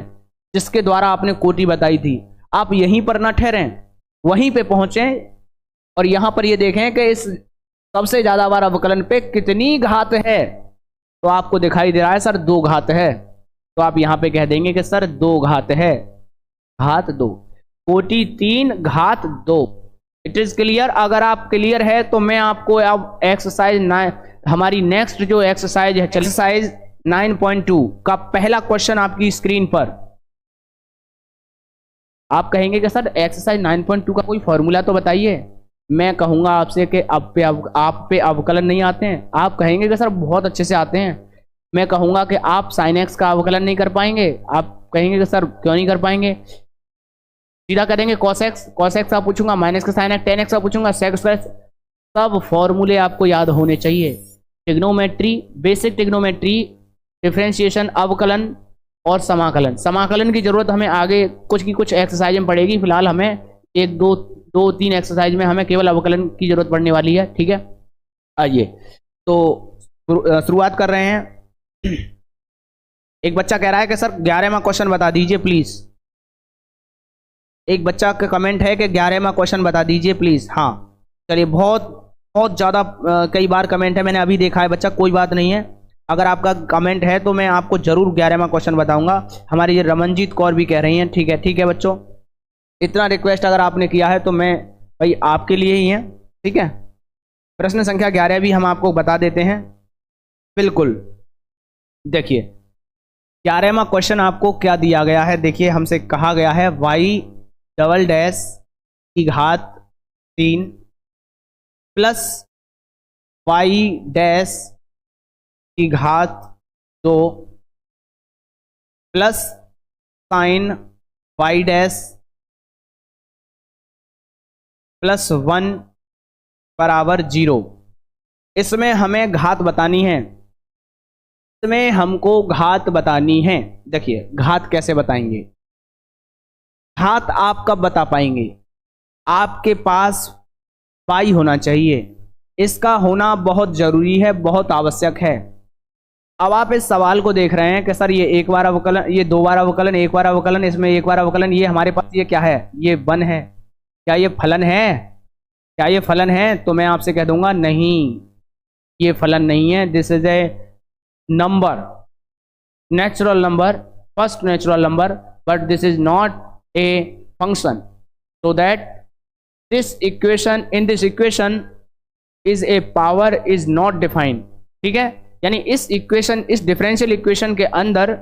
जिसके द्वारा आपने कोटि बताई थी। आप यहीं पर ना ठहरें, वहीं पे पहुंचे और यहां पर ये देखें कि इस सबसे ज्यादा बार अवकलन पे कितनी घात है। तो आपको दिखाई दे रहा है सर 2 घात है, तो आप यहां पे कह देंगे कि सर 2 घात है, घात 2, कोटि 3 घात 2। It is clear? अगर आप क्लियर है तो मैं आपको अब एक्सरसाइज 9, हमारी नेक्स्ट जो एक्सरसाइज है, एक्सरसाइज 9.2 का पहला क्वेश्चन आपकी स्क्रीन पर। आप कहेंगे कि सर एक्सरसाइज 9.2 का कोई फॉर्मूला तो बताइए। मैं कहूंगा आपसे कि आप पे अवकलन नहीं आते हैं। आप कहेंगे कि सर बहुत अच्छे से आते हैं। मैं कहूंगा कि आप साइन एक्स का अवकलन नहीं कर पाएंगे। आप कहेंगे कि सर क्यों नहीं कर पाएंगे? सीधा करेंगे कॉस एक्स का पूछूंगा, माइनस का साइन एक्स, टेन एक्स का पूछूंगा, सेक स्क्वायर। सब फॉर्मूले आपको याद होने चाहिए। ट्रिग्नोमेट्री, बेसिक ट्रिग्नोमेट्री, डिफरेंशिएशन, अवकलन और समाकलन। समाकलन की जरूरत हमें आगे कुछ की कुछ एक्सरसाइज में पड़ेगी। फिलहाल हमें 1, 2, 3 एक्सरसाइज में हमें केवल अवकलन की जरूरत पड़ने वाली है। ठीक है, आइए तो शुरुआत कर रहे हैं। एक बच्चा कह रहा है कि सर 11वां क्वेश्चन बता दीजिए प्लीज। एक बच्चा का कमेंट है कि 11वां क्वेश्चन बता दीजिए प्लीज। हाँ चलिए, बहुत बहुत ज़्यादा कई बार कमेंट है, मैंने अभी देखा है बच्चा, कोई बात नहीं है। अगर आपका कमेंट है तो मैं आपको जरूर 11वां क्वेश्चन बताऊंगा। हमारी ये रमनजीत कौर भी कह रही हैं। ठीक है बच्चों, इतना रिक्वेस्ट अगर आपने किया है तो मैं भाई आपके लिए ही है। ठीक है, प्रश्न संख्या 11 भी हम आपको बता देते हैं। बिल्कुल, देखिए 11वां क्वेश्चन आपको क्या दिया गया है। देखिए हमसे कहा गया है y डबल डैश की घात 3 प्लस y डैश की घात 2 plus sign y dash plus 1 बराबर 0। इसमें हमें घात बतानी है, इसमें हमको घात बतानी है। देखिए घात कैसे बताएंगे, घात आप कब बता पाएंगे, आपके पास y होना चाहिए, इसका होना बहुत जरूरी है, बहुत आवश्यक है। अब आप इस सवाल को देख रहे हैं कि सर ये एक बार अवकलन, ये दो बार अवकलन, एक बार अवकलन, इसमें एक बार अवकलन, ये हमारे पास ये क्या है, ये 1 है। क्या ये फलन है, क्या ये फलन है? तो मैं आपसे कह दूंगा नहीं, ये फलन नहीं है। This is a number, natural number, first natural number, but this is not a function. So that this equation, in this equation is a power is not defined. ठीक है, यानी इस इक्वेशन, इस डिफरेंशियल इक्वेशन के अंदर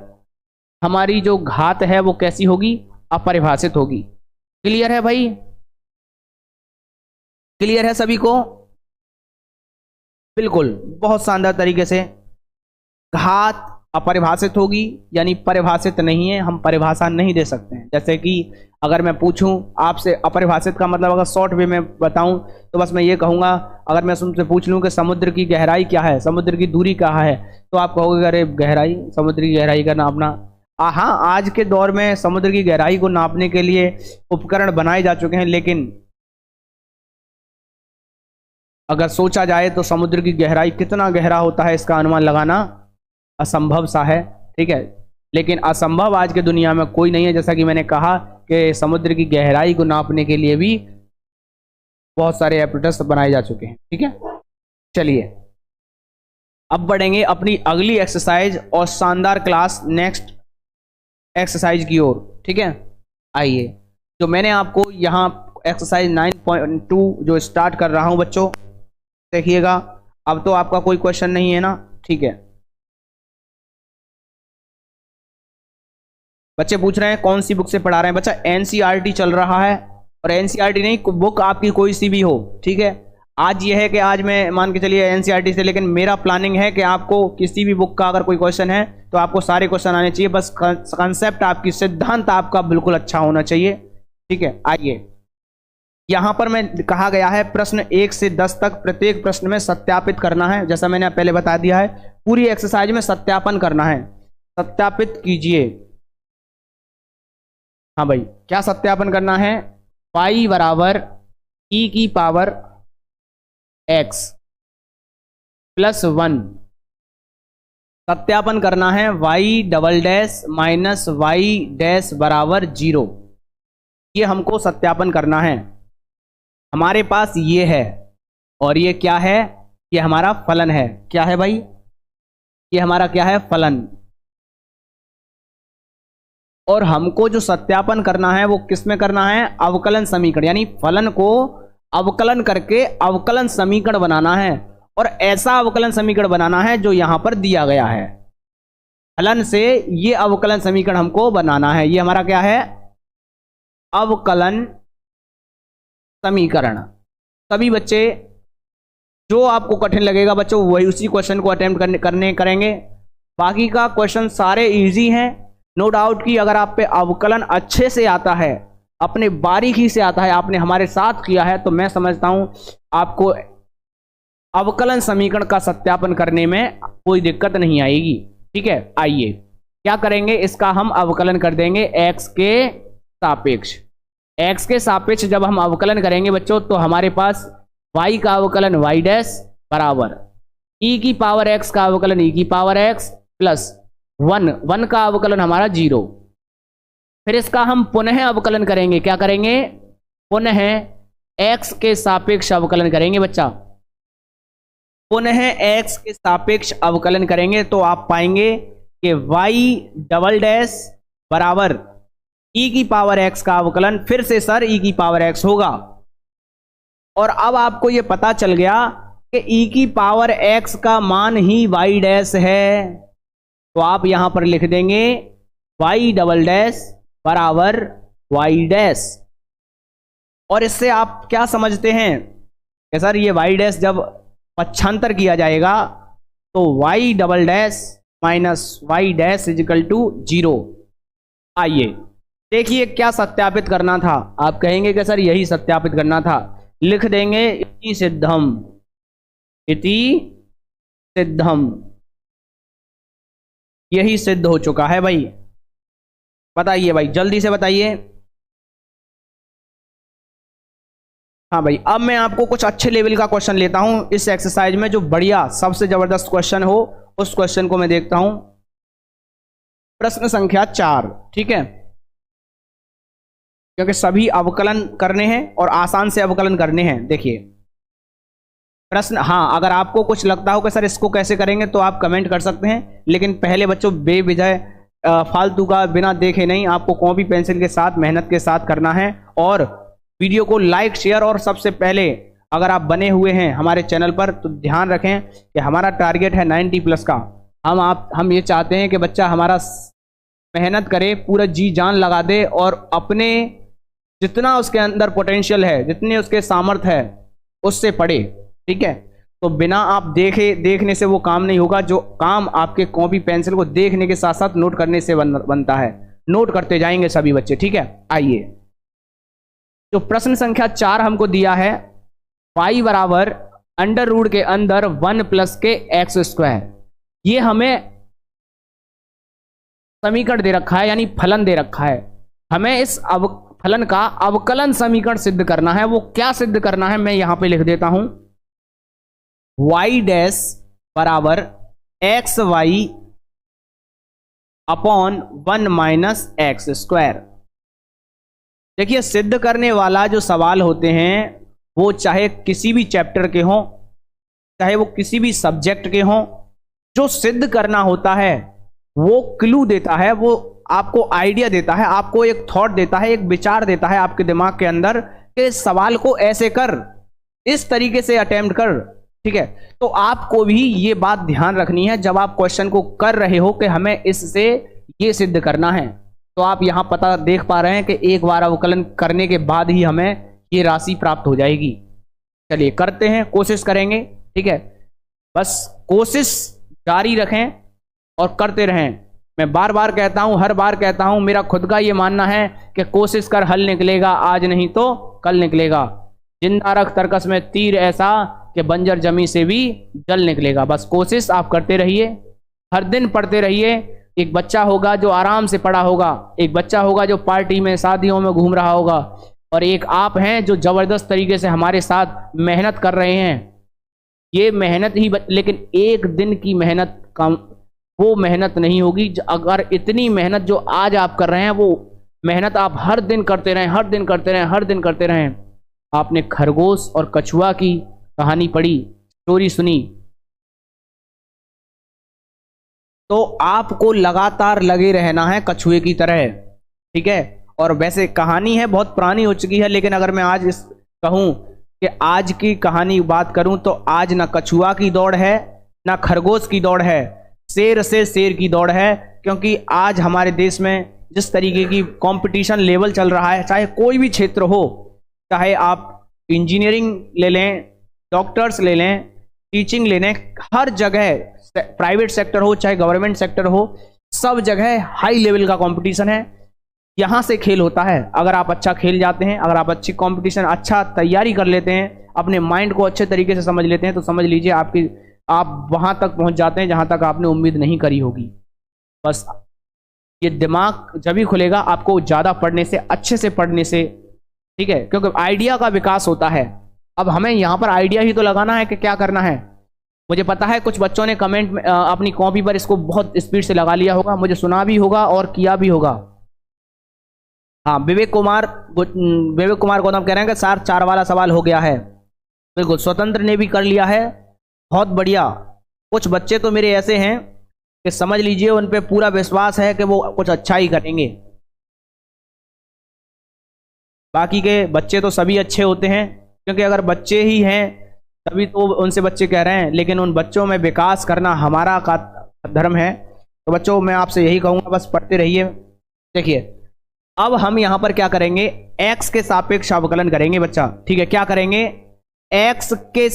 हमारी जो घात है वो कैसी होगी, अपरिभाषित होगी। क्लियर है भाई, क्लियर है सभी को? बिल्कुल, बहुत शानदार तरीके से। घात अपरिभाषित होगी, यानी परिभाषित नहीं है, हम परिभाषा नहीं दे सकते हैं। जैसे कि अगर मैं पूछूं आपसे, अपरिभाषित का मतलब अगर शॉर्ट वे में बताऊं तो बस मैं ये कहूंगा, अगर मैं तुमसे पूछ लूं कि समुद्र की गहराई क्या है, समुद्र की दूरी क्या है, तो आप कहोगे अरे गहराई, समुद्र की गहराई का नापना। हाँ, आज के दौर में समुद्र की गहराई को नापने के लिए उपकरण बनाए जा चुके हैं, लेकिन अगर सोचा जाए तो समुद्र की गहराई कितना गहरा होता है इसका अनुमान लगाना असंभव सा है। ठीक है, लेकिन असंभव आज के दुनिया में कोई नहीं है। जैसा कि मैंने कहा कि समुद्र की गहराई को नापने के लिए भी बहुत सारे एपरेटस बनाए जा चुके हैं। ठीक है, चलिए अब बढ़ेंगे अपनी अगली एक्सरसाइज और शानदार क्लास नेक्स्ट एक्सरसाइज की ओर। ठीक है, आइए, जो मैंने आपको यहाँ एक्सरसाइज 9.2 जो स्टार्ट कर रहा हूँ बच्चों, देखिएगा। अब तो आपका कोई क्वेश्चन नहीं है ना? ठीक है, बच्चे पूछ रहे हैं कौन सी बुक से पढ़ा रहे हैं। बच्चा एनसीईआरटी चल रहा है, और एनसीईआरटी नहीं, बुक आपकी कोई सी भी हो। ठीक है, आज ये है कि आज मैं मान के चलिए एनसीईआरटी से, लेकिन मेरा प्लानिंग है कि आपको किसी भी बुक का अगर कोई क्वेश्चन है तो आपको सारे क्वेश्चन आने चाहिए। बस कंसेप्ट आपकी, सिद्धांत आपका बिल्कुल अच्छा होना चाहिए। ठीक है, आइए, यहां पर मैं कहा गया है प्रश्न 1 से 10 तक प्रत्येक प्रश्न में सत्यापित करना है। जैसा मैंने पहले बता दिया है, पूरी एक्सरसाइज में सत्यापन करना है। सत्यापित कीजिए। हाँ भाई, क्या सत्यापन करना है? y बराबर e की पावर x प्लस 1। सत्यापन करना है y double dash minus y dash बराबर 0। ये हमको सत्यापन करना है। हमारे पास ये है, और ये क्या है? ये हमारा फलन है। क्या है भाई? ये हमारा क्या है? फलन। और हमको जो सत्यापन करना है वो किस में करना है? अवकलन समीकरण, यानी फलन को अवकलन करके अवकलन समीकरण बनाना है, और ऐसा अवकलन समीकरण बनाना है जो यहां पर दिया गया है। फलन से ये अवकलन समीकरण हमको बनाना है। ये हमारा क्या है? अवकलन समीकरण। सभी बच्चे, जो आपको कठिन लगेगा बच्चों वही उसी क्वेश्चन को अटेम्प्ट करेंगे। बाकी का क्वेश्चन सारे इजी हैं। नो डाउट कि अगर आप पे अवकलन अच्छे से आता है, अपने बारीकी से आता है, आपने हमारे साथ किया है, तो मैं समझता हूं आपको अवकलन समीकरण का सत्यापन करने में कोई दिक्कत नहीं आएगी। ठीक है, आइए क्या करेंगे, इसका हम अवकलन कर देंगे x के सापेक्ष। x के सापेक्ष जब हम अवकलन करेंगे बच्चों, तो हमारे पास y का अवकलन y डैश बराबर e की पावर x का अवकलन e की पावर x प्लस 1 का अवकलन हमारा 0। फिर इसका हम पुनः अवकलन करेंगे, क्या करेंगे, पुनः x के सापेक्ष अवकलन करेंगे बच्चा, पुनः x के सापेक्ष अवकलन करेंगे तो आप पाएंगे कि y डबल डैश बराबर e की पावर x का अवकलन फिर से सर e की पावर x होगा। और अब आपको यह पता चल गया कि e की पावर x का मान ही y डैश है, तो आप यहां पर लिख देंगे y डबल डैश बराबर y डैश। और इससे आप क्या समझते हैं कि सर ये y डैश जब पक्षांतर किया जाएगा तो y double dash minus y dash equal to 0। आइए देखिए क्या सत्यापित करना था, आप कहेंगे कि सर यही सत्यापित करना था, लिख देंगे इति सिद्धम, इति सिद्धम, यही सिद्ध हो चुका है भाई। बताइए भाई, जल्दी से बताइए। हाँ भाई, अब मैं आपको कुछ अच्छे लेवल का क्वेश्चन लेता हूं इस एक्सरसाइज में, जो बढ़िया सबसे जबरदस्त क्वेश्चन हो उस क्वेश्चन को मैं देखता हूं। प्रश्न संख्या 4, ठीक है, क्योंकि सभी अवकलन करने हैं और आसान से अवकलन करने हैं। देखिए प्रश्न, हाँ अगर आपको कुछ लगता हो कि सर इसको कैसे करेंगे तो आप कमेंट कर सकते हैं, लेकिन पहले बच्चों बेवजह फालतू का बिना देखे नहीं, आपको कॉपी पेंसिल के साथ मेहनत के साथ करना है। और वीडियो को लाइक शेयर, और सबसे पहले अगर आप बने हुए हैं हमारे चैनल पर तो ध्यान रखें कि हमारा टारगेट है 90+ का। हम ये चाहते हैं कि बच्चा हमारा मेहनत करे, पूरा जी जान लगा दे और अपने जितना उसके अंदर पोटेंशियल है, जितने उसके सामर्थ्य है उससे पढ़े, ठीक है। तो बिना आप देखने से वो काम नहीं होगा, जो काम आपके कॉपी पेंसिल को देखने के साथ साथ नोट करने से बनता है। नोट करते जाएंगे सभी बच्चे, ठीक है। आइए, जो प्रश्न संख्या 4 हमको दिया है, y बराबर अंडर रूट के अंदर 1 प्लस के x², ये हमें समीकरण दे रखा है, यानी फलन दे रखा है। हमें इस फलन का अवकलन समीकरण सिद्ध करना है। वो क्या सिद्ध करना है मैं यहां पे लिख देता हूं, y डैश बराबर xy अपॉन 1 माइनस x²। देखिए सिद्ध करने वाला जो सवाल होते हैं वो चाहे किसी भी चैप्टर के हों, चाहे वो किसी भी सब्जेक्ट के हों, जो सिद्ध करना होता है वो क्लू देता है, वो आपको आइडिया देता है, आपको एक थॉट देता है, एक विचार देता है आपके दिमाग के अंदर कि इस सवाल को ऐसे कर, इस तरीके से अटेम्प्ट कर, ठीक है। तो आपको भी ये बात ध्यान रखनी है जब आप क्वेश्चन को कर रहे हो कि हमें इससे ये सिद्ध करना है। तो आप यहां पता देख पा रहे हैं कि एक बार अवकलन करने के बाद ही हमें ये राशि प्राप्त हो जाएगी। चलिए करते हैं, कोशिश करेंगे, ठीक है। बस कोशिश जारी रखें और करते रहें। मैं बार बार कहता हूं, हर बार कहता हूं, मेरा खुद का ये मानना है कि कोशिश कर हल निकलेगा, आज नहीं तो कल निकलेगा। जिंदा रख तरकस में तीर ऐसा कि बंजर जमी से भी जल निकलेगा। बस कोशिश आप करते रहिए, हर दिन पढ़ते रहिए। एक बच्चा होगा जो आराम से पढ़ा होगा, एक बच्चा होगा जो पार्टी में शादियों में घूम रहा होगा, और एक आप हैं जो जबरदस्त तरीके से हमारे साथ मेहनत कर रहे हैं। ये मेहनत ही लेकिन एक दिन की मेहनत कम, वो मेहनत नहीं होगी। अगर इतनी मेहनत जो आज आप कर रहे हैं वो मेहनत आप हर दिन करते रहें, हर दिन करते रहें, हर दिन करते रहें। आपने खरगोश और कछुआ की कहानी पढ़ी, स्टोरी सुनी, तो आपको लगातार लगे रहना है कछुए की तरह, ठीक है। और वैसे कहानी है बहुत पुरानी हो चुकी है, लेकिन अगर मैं आज इस कहूं कि आज की कहानी बात करूं तो आज ना कछुआ की दौड़ है ना खरगोश की दौड़ है, शेर से शेर की दौड़ है। क्योंकि आज हमारे देश में जिस तरीके की कंपटीशन लेवल चल रहा है, चाहे कोई भी क्षेत्र हो, चाहे आप इंजीनियरिंग ले लें, डॉक्टर्स ले लें, टीचिंग ले लें, हर जगह प्राइवेट सेक्टर हो चाहे गवर्नमेंट सेक्टर हो, सब जगह हाई लेवल का कंपटीशन है। यहां से खेल होता है। अगर आप अच्छा खेल जाते हैं, अगर आप अच्छी कंपटीशन अच्छा तैयारी कर लेते हैं, अपने माइंड को अच्छे तरीके से समझ लेते हैं, तो समझ लीजिए आप वहां तक पहुंच जाते हैं जहां तक आपने उम्मीद नहीं करी होगी। बस ये दिमाग जब भी खुलेगा आपको ज़्यादा पढ़ने से, अच्छे से पढ़ने से, ठीक है, क्योंकि आइडिया का विकास होता है। अब हमें यहाँ पर आइडिया ही तो लगाना है कि क्या करना है। मुझे पता है कुछ बच्चों ने कमेंट में अपनी कॉपी पर इसको बहुत स्पीड से लगा लिया होगा, मुझे सुना भी होगा और किया भी होगा। हाँ, विवेक कुमार गौतम कह रहे हैं कि सर 4 वाला सवाल हो गया है। बिल्कुल, स्वतंत्र ने भी कर लिया है, बहुत बढ़िया। कुछ बच्चे तो मेरे ऐसे हैं कि समझ लीजिए उन पे पूरा विश्वास है कि वो कुछ अच्छा ही करेंगे। बाकी के बच्चे तो सभी अच्छे होते हैं, क्योंकि अगर बच्चे ही हैं तभी तो उनसे बच्चे कह रहे हैं, लेकिन उन बच्चों में विकास करना हमारा का धर्म है। तो बच्चों मैं आपसे यही कहूँगा, बस पढ़ते रहिए। देखिए अब हम यहाँ पर क्या करेंगे, x के सापेक्ष अवकलन करेंगे बच्चा, ठीक है। क्या करेंगे, x के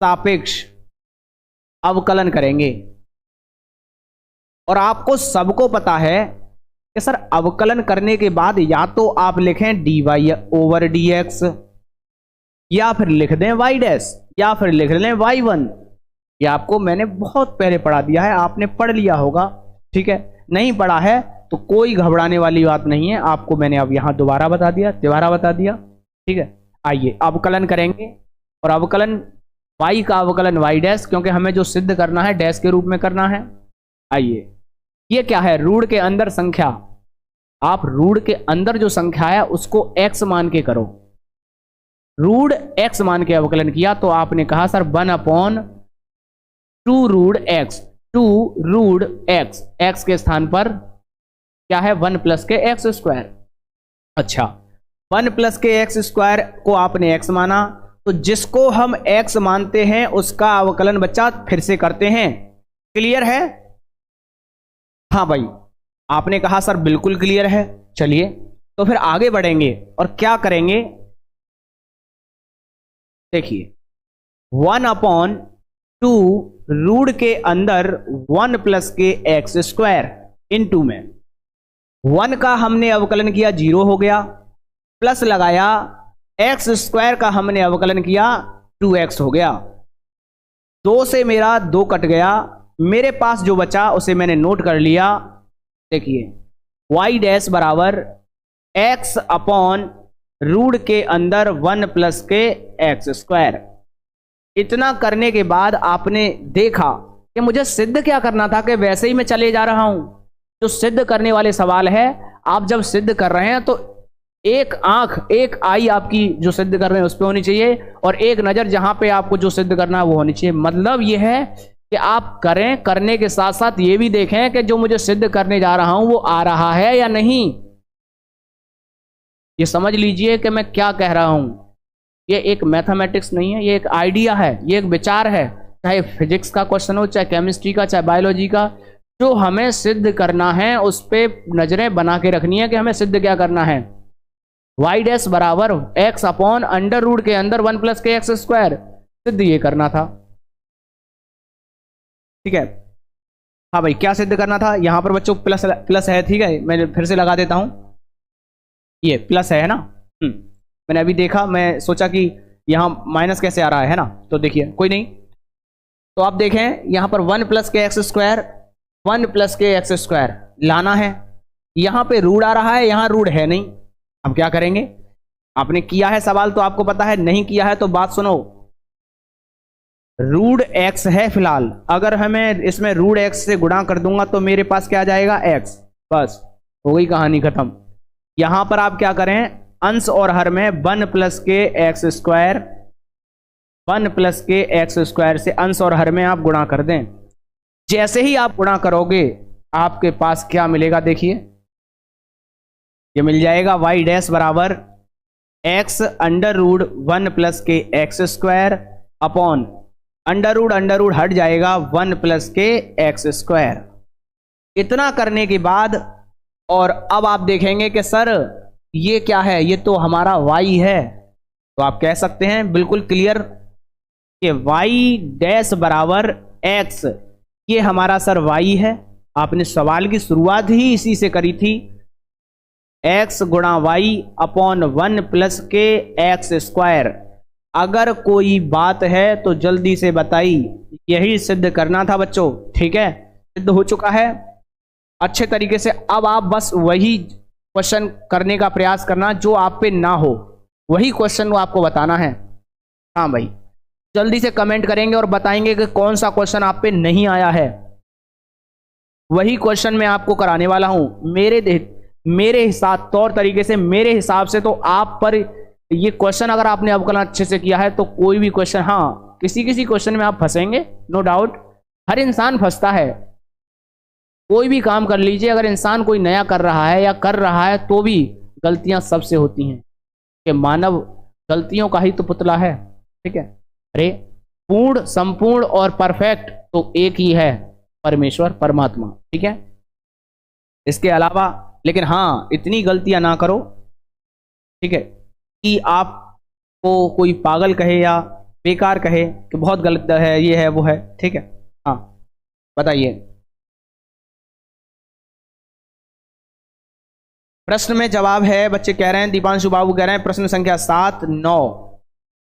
सापेक्ष अवकलन करेंगे। और आपको सबको पता है कि सर अवकलन करने के बाद या तो आप लिखें dy/dx, या फिर लिख दें y डैश, या फिर लिख लें y1। ये आपको मैंने बहुत पहले पढ़ा दिया है, आपने पढ़ लिया होगा, ठीक है। नहीं पढ़ा है तो कोई घबराने वाली बात नहीं है, आपको मैंने अब यहां दोबारा बता दिया, ठीक है। आइए अवकलन करेंगे, और अवकलन y का अवकलन y डैश, क्योंकि हमें जो सिद्ध करना है डैश के रूप में करना है। आइए, ये क्या है, रूढ़ के अंदर संख्या। आप रूढ़ के अंदर जो संख्या है उसको x मान के करो। रूढ़ x मान के अवकलन किया तो आपने कहा सर 1/2 रूढ़ x, 2 रूढ़ x, x के स्थान पर क्या है 1 + के x स्क्वायर। अच्छा, 1 + के x स्क्वायर को आपने x माना, तो जिसको हम x मानते हैं उसका अवकलन बच्चा फिर से करते हैं। क्लियर है? हाँ भाई, आपने कहा सर बिल्कुल क्लियर है। चलिए तो फिर आगे बढ़ेंगे और क्या करेंगे, देखिए 1/2 रूढ़ के अंदर 1 + के x स्क्वायर इनटू में 1 का हमने अवकलन किया 0 हो गया, प्लस लगाया x स्क्वायर का हमने अवकलन किया 2x हो गया। 2 से मेरा 2 कट गया, मेरे पास जो बचा उसे मैंने नोट कर लिया। देखिए y डैश बराबर x/रूढ़ के अंदर 1 + के x स्क्वायर। इतना करने के बाद आपने देखा कि मुझे सिद्ध क्या करना था, कि वैसे ही मैं चले जा रहा हूं। जो सिद्ध करने वाले सवाल है, आप जब सिद्ध कर रहे हैं तो एक आंख, एक आई आपकी जो सिद्ध कर रहे हैं उस पर होनी चाहिए, और एक नजर जहां पे आपको जो सिद्ध करना है वो होनी चाहिए। मतलब यह है कि आप करें, करने के साथ साथ ये भी देखें कि जो मुझे सिद्ध करने जा रहा हूं वो आ रहा है या नहीं। ये समझ लीजिए कि मैं क्या कह रहा हूं। ये एक मैथमेटिक्स नहीं है, ये एक आइडिया है, ये एक विचार है। चाहे फिजिक्स का क्वेश्चन हो, चाहे केमिस्ट्री का, चाहे बायोलॉजी का, जो हमें सिद्ध करना है उस पर नजरें बना के रखनी है कि हमें सिद्ध क्या करना है। y डैश बराबर x/√रूढ़ के अंदर 1 + के x स्क्वायर, सिद्ध ये करना था, ठीक है। हाँ भाई, क्या सिद्ध करना था, यहां पर बच्चों प्लस है, ठीक है। मैं फिर से लगा देता हूं, ये प्लस है ना। मैंने अभी देखा, मैं सोचा कि यहां माइनस कैसे आ रहा है ना, तो देखिए कोई नहीं। तो आप देखें यहां पर 1 + के x स्क्वायर, 1 + के x स्क्वायर लाना है। यहां पे रूढ़ आ रहा है, यहां रूढ़ है नहीं। हम क्या करेंगे, आपने किया है सवाल तो आपको पता है, नहीं किया है तो बात सुनो। रूढ़ x है फिलहाल, अगर हमें इसमें रूढ़ x से गुणा कर दूंगा तो मेरे पास क्या आ जाएगा x, बस हो गई कहानी खत्म। यहां पर आप क्या करें, अंश और हर में 1 + के x स्क्वायर, 1 + के x स्क्वायर से अंश और हर में आप गुणा कर दें। जैसे ही आप गुणा करोगे आपके पास क्या मिलेगा, देखिए ये मिल जाएगा y डैश बराबर x/√1 + के x square upon under root हट जाएगा 1 + के x स्क्वायर। इतना करने के बाद और अब आप देखेंगे कि सर ये क्या है, ये तो हमारा y है। तो आप कह सकते हैं बिल्कुल क्लियर कि y डैश बराबर x, ये हमारा सर y है। आपने सवाल की शुरुआत ही इसी से करी थी, x गुणा y अपॉन 1 + के x स्क्वायर। अगर कोई बात है तो जल्दी से बताइए, यही सिद्ध करना था बच्चों, ठीक है। सिद्ध हो चुका है अच्छे तरीके से। अब आप बस वही क्वेश्चन करने का प्रयास करना जो आप पे ना हो, वही क्वेश्चन को आपको बताना है। हाँ भाई, जल्दी से कमेंट करेंगे और बताएंगे कि कौन सा क्वेश्चन आप पे नहीं आया है। वही क्वेश्चन मैं आपको कराने वाला हूं। मेरे हिसाब तौर तरीके से, मेरे हिसाब से तो आप पर ये क्वेश्चन अगर आपने अवकलन अच्छे से किया है तो कोई भी क्वेश्चन, हाँ किसी किसी क्वेश्चन में आप फंसेंगे, नो डाउट, हर इंसान फंसता है। कोई भी काम कर लीजिए, अगर इंसान कोई नया कर रहा है या कर रहा है तो भी गलतियां सबसे होती हैं, कि मानव गलतियों का ही तो पुतला है। ठीक है, अरे पूर्ण, संपूर्ण और परफेक्ट तो एक ही है, परमेश्वर, परमात्मा। ठीक है, इसके अलावा लेकिन हाँ इतनी गलतियां ना करो, ठीक है, कि आपको कोई पागल कहे या बेकार कहे कि बहुत गलत है, ये है वो है। ठीक है, हाँ बताइए। प्रश्न में जवाब है, बच्चे कह रहे हैं, दीपांशु बाबू कह रहे हैं प्रश्न संख्या 7, 9।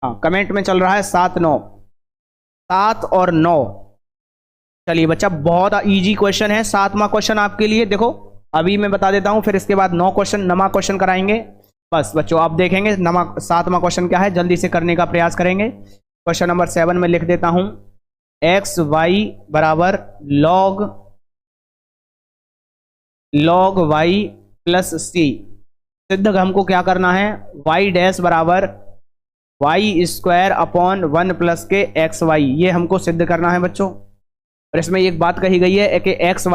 हाँ कमेंट में चल रहा है 7, 9, 7 और 9। चलिए बच्चा, बहुत इजी क्वेश्चन है। 7वां क्वेश्चन आपके लिए, देखो अभी मैं बता देता हूं, फिर इसके बाद 9 क्वेश्चन, नमा क्वेश्चन कराएंगे। बस बच्चों आप देखेंगे 7वां क्वेश्चन क्या है, जल्दी से करने का प्रयास करेंगे। क्वेश्चन नंबर 7 में लिख देता हूं, एक्स वाई बराबर लॉग वाई प्लस सी। सिद्ध हमको क्या करना है, वाई डैश बराबर वाई स्क्वायर अपॉन 1 प्लस के एक्स वाई, ये हमको सिद्ध करना है बच्चों। और इसमें एक बात कही गई है कि एक्स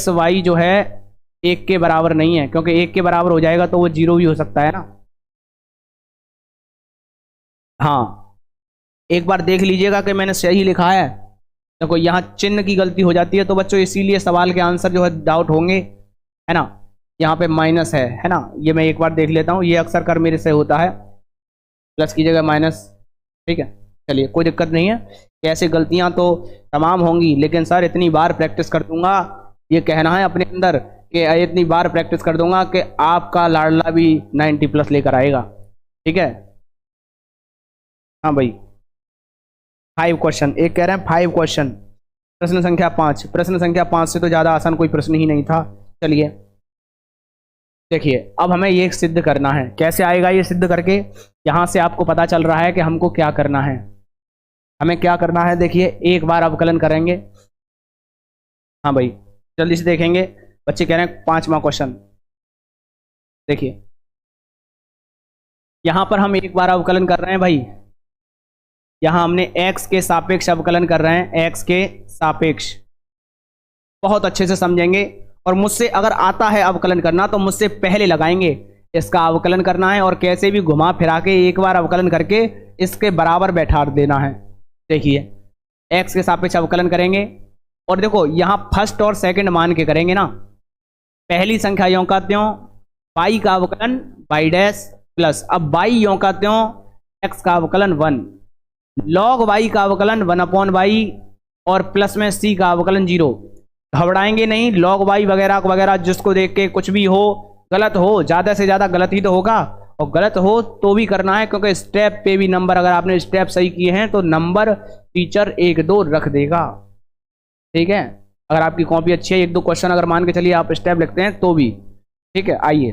वाई जो है 1 के बराबर नहीं है, क्योंकि 1 के बराबर हो जाएगा तो वो 0 भी हो सकता है ना। हाँ एक बार देख लीजिएगा कि मैंने सही लिखा है। देखो यहाँ चिन्ह की गलती हो जाती है, तो बच्चों इसीलिए सवाल के आंसर जो है डाउट होंगे, है ना। यहाँ पे माइनस है ना, ये मैं एक बार देख लेता हूँ, ये अक्सर कर मेरे से होता है, प्लस की जगह माइनस। ठीक है, चलिए कोई दिक्कत नहीं है। ऐसे गलतियां तो तमाम होंगी, लेकिन सर इतनी बार प्रैक्टिस कर दूंगा, ये कहना है अपने अंदर कि इतनी बार प्रैक्टिस कर दूंगा कि आपका लाडला भी 90 प्लस लेकर आएगा। ठीक है, हाँ भाई 5 क्वेश्चन, एक कह रहे हैं 5 क्वेश्चन। प्रश्न संख्या 5, प्रश्न संख्या 5 से तो ज़्यादा आसान कोई प्रश्न ही नहीं था। चलिए देखिए, अब हमें ये सिद्ध करना है। कैसे आएगा ये सिद्ध करके, यहाँ से आपको पता चल रहा है कि हमको क्या करना है, हमें क्या करना है। देखिए एक बार अवकलन करेंगे। हाँ भाई जल्दी से देखेंगे, बच्चे कह रहे हैं 5वां क्वेश्चन। देखिए यहाँ पर हम एक बार अवकलन कर रहे हैं भाई, यहाँ हमने x के सापेक्ष अवकलन कर रहे हैं, x के सापेक्ष। बहुत अच्छे से समझेंगे, और मुझसे अगर आता है अवकलन करना तो मुझसे पहले लगाएंगे। इसका अवकलन करना है और कैसे भी घुमा फिरा के एक बार अवकलन करके इसके बराबर बैठा देना है। देखिए x के सापेक्ष अवकलन करेंगे, और देखो यहाँ फर्स्ट और सेकंड मान के करेंगे ना। पहली संख्या यों का त्यों, y का अवकलन y डैश प्लस, अब y यों का त्यों x का अवकलन 1, लॉग y का अवकलन 1/y और प्लस में c का अवकलन 0। घबराएंगे नहीं, लॉग वाई वगैरह वगैरह जिसको देख के कुछ भी हो, गलत हो, ज़्यादा से ज़्यादा गलत ही तो होगा, और गलत हो तो भी करना है, क्योंकि स्टेप पे भी नंबर, अगर आपने स्टेप सही किए हैं तो नंबर टीचर 1-2 रख देगा। ठीक है, अगर आपकी कॉपी अच्छी है, 1-2 क्वेश्चन अगर मान के चलिए आप स्टेप लिखते हैं तो भी। ठीक है, आइए,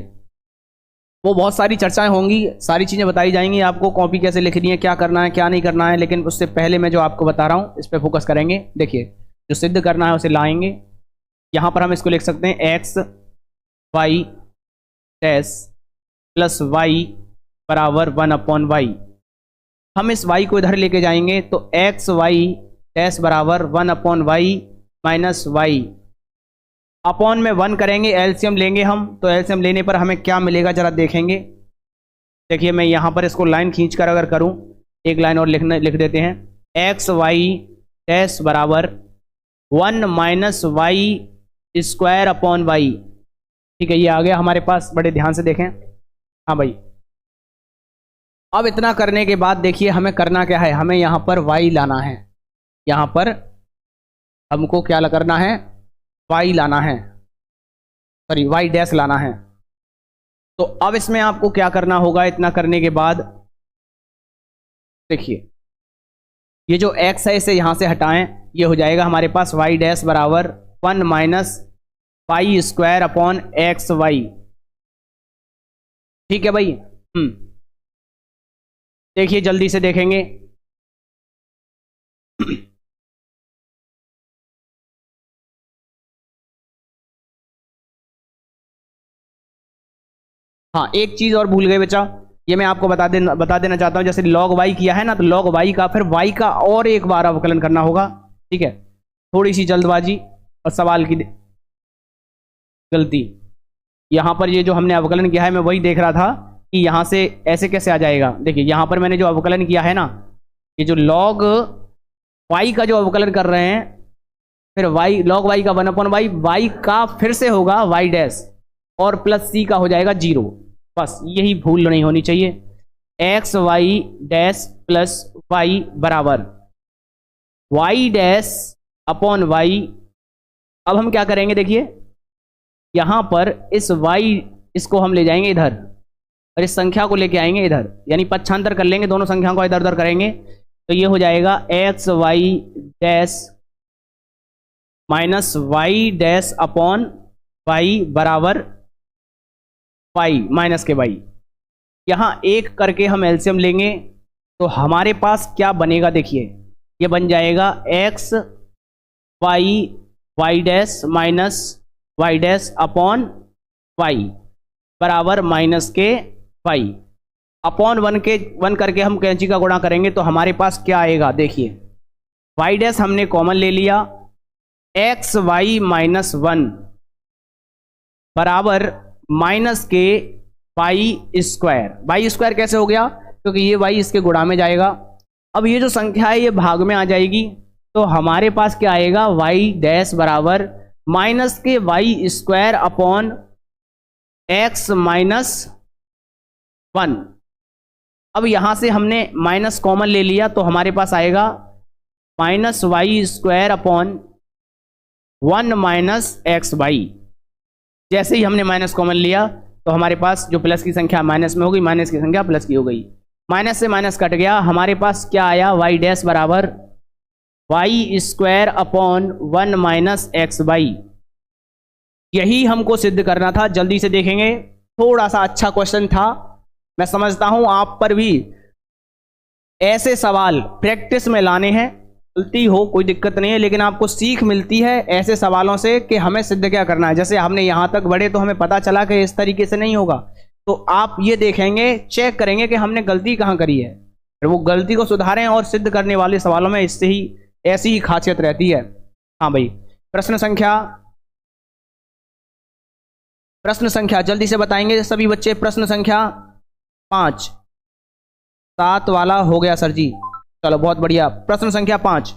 वो बहुत सारी चर्चाएं होंगी, सारी चीज़ें बताई जाएंगी आपको, कॉपी कैसे लिखनी है, क्या करना है क्या नहीं करना है, लेकिन उससे पहले मैं जो आपको बता रहा हूँ इस पर फोकस करेंगे। देखिए जो सिद्ध करना है उसे लाएंगे। यहाँ पर हम इसको लिख सकते हैं X Y dash plus Y बराबर 1/y। हम इस y को इधर लेके जाएंगे तो एक्स वाई डैश बराबर 1/y माइनस वाई, अपॉन में 1 करेंगे, एलसीएम लेंगे हम, तो एलसीएम लेने पर हमें क्या मिलेगा जरा देखेंगे। देखिए मैं यहाँ पर इसको लाइन खींचकर अगर करूँ, एक लाइन और लिख देते हैं, एक्स वाई डैश बराबर 1 minus Y square upon Y. ठीक है, ये आ गया हमारे पास, बड़े ध्यान से देखें। हाँ भाई, अब इतना करने के बाद देखिए हमें करना क्या है, हमें यहाँ पर y लाना है, यहाँ पर हमको क्या करना है, y लाना है, सॉरी y डैश लाना है। तो अब इसमें आपको क्या करना होगा, इतना करने के बाद देखिए ये जो x है इसे यहाँ से हटाएं, ये हो जाएगा हमारे पास y डैश बराबर 1 minus Y square upon X Y. ठीक है भाई, देखिए जल्दी से देखेंगे। हाँ, एक चीज और भूल गए बच्चा, ये मैं आपको बता देना चाहता हूँ। जैसे log y किया है ना, तो log y का फिर y का और एक बार अवकलन करना होगा। ठीक है, थोड़ी सी जल्दबाजी और सवाल की गलती। यहाँ पर ये जो हमने अवकलन किया है, मैं वही देख रहा था कि यहाँ से ऐसे कैसे आ जाएगा। देखिए यहाँ पर मैंने जो अवकलन किया है ना, ये जो log y का जो अवकलन कर रहे हैं, फिर y log y का 1/y, y का फिर से होगा y डैश और प्लस c का हो जाएगा 0। बस यही भूल नहीं होनी चाहिए। X Y dash plus Y बराबर वाई डैश अपॉन वाई। अब हम क्या करेंगे, देखिए यहां पर इस वाई, इसको हम ले जाएंगे इधर और इस संख्या को लेके आएंगे इधर, यानी पक्षांतर कर लेंगे, दोनों संख्याओं को इधर उधर करेंगे, तो ये हो जाएगा X Y dash minus Y dash upon Y बराबर वाई माइनस के वाई। यहां एक करके हम एलसीएम लेंगे तो हमारे पास क्या बनेगा, देखिए ये बन जाएगा X Y Y dash minus Y dash upon Y बराबर माइनस के वाई अपॉन 1 करके हम कैंची का गुणा करेंगे तो हमारे पास क्या आएगा, देखिए वाई डैश हमने कॉमन ले लिया, एक्स वाई माइनस 1 बराबर minus K Y square. Y square कैसे हो गया, क्योंकि ये वाई इसके गुणा में जाएगा। अब ये जो संख्या है ये भाग में आ जाएगी, तो हमारे पास क्या आएगा, वाई डैश बराबर minus K Y square upon X minus 1। अब यहां से हमने माइनस कॉमन ले लिया तो हमारे पास आएगा minus Y square upon 1 minus x y. जैसे ही हमने माइनस कॉमन लिया तो हमारे पास जो प्लस की संख्या माइनस में हो गई, माइनस की संख्या प्लस की हो गई, माइनस से माइनस कट गया, हमारे पास क्या आया, वाई डैश बराबर y square upon 1 minus x y. यही हमको सिद्ध करना था। जल्दी से देखेंगे, थोड़ा सा अच्छा क्वेश्चन था, मैं समझता हूं आप पर भी ऐसे सवाल प्रैक्टिस में लाने हैं। गलती हो कोई दिक्कत नहीं है, लेकिन आपको सीख मिलती है ऐसे सवालों से कि हमें सिद्ध क्या करना है। जैसे हमने यहां तक बढ़े तो हमें पता चला कि इस तरीके से नहीं होगा, तो आप ये देखेंगे, चेक करेंगे कि हमने गलती कहां करी है, फिर वो गलती को सुधारें। और सिद्ध करने वाले सवालों में इससे ही ऐसी ही खासियत रहती है। हाँ भाई, प्रश्न संख्या जल्दी से बताएंगे सभी बच्चे। प्रश्न संख्या 5, 7 वाला हो गया सर जी, चलो बहुत बढ़िया। प्रश्न संख्या 5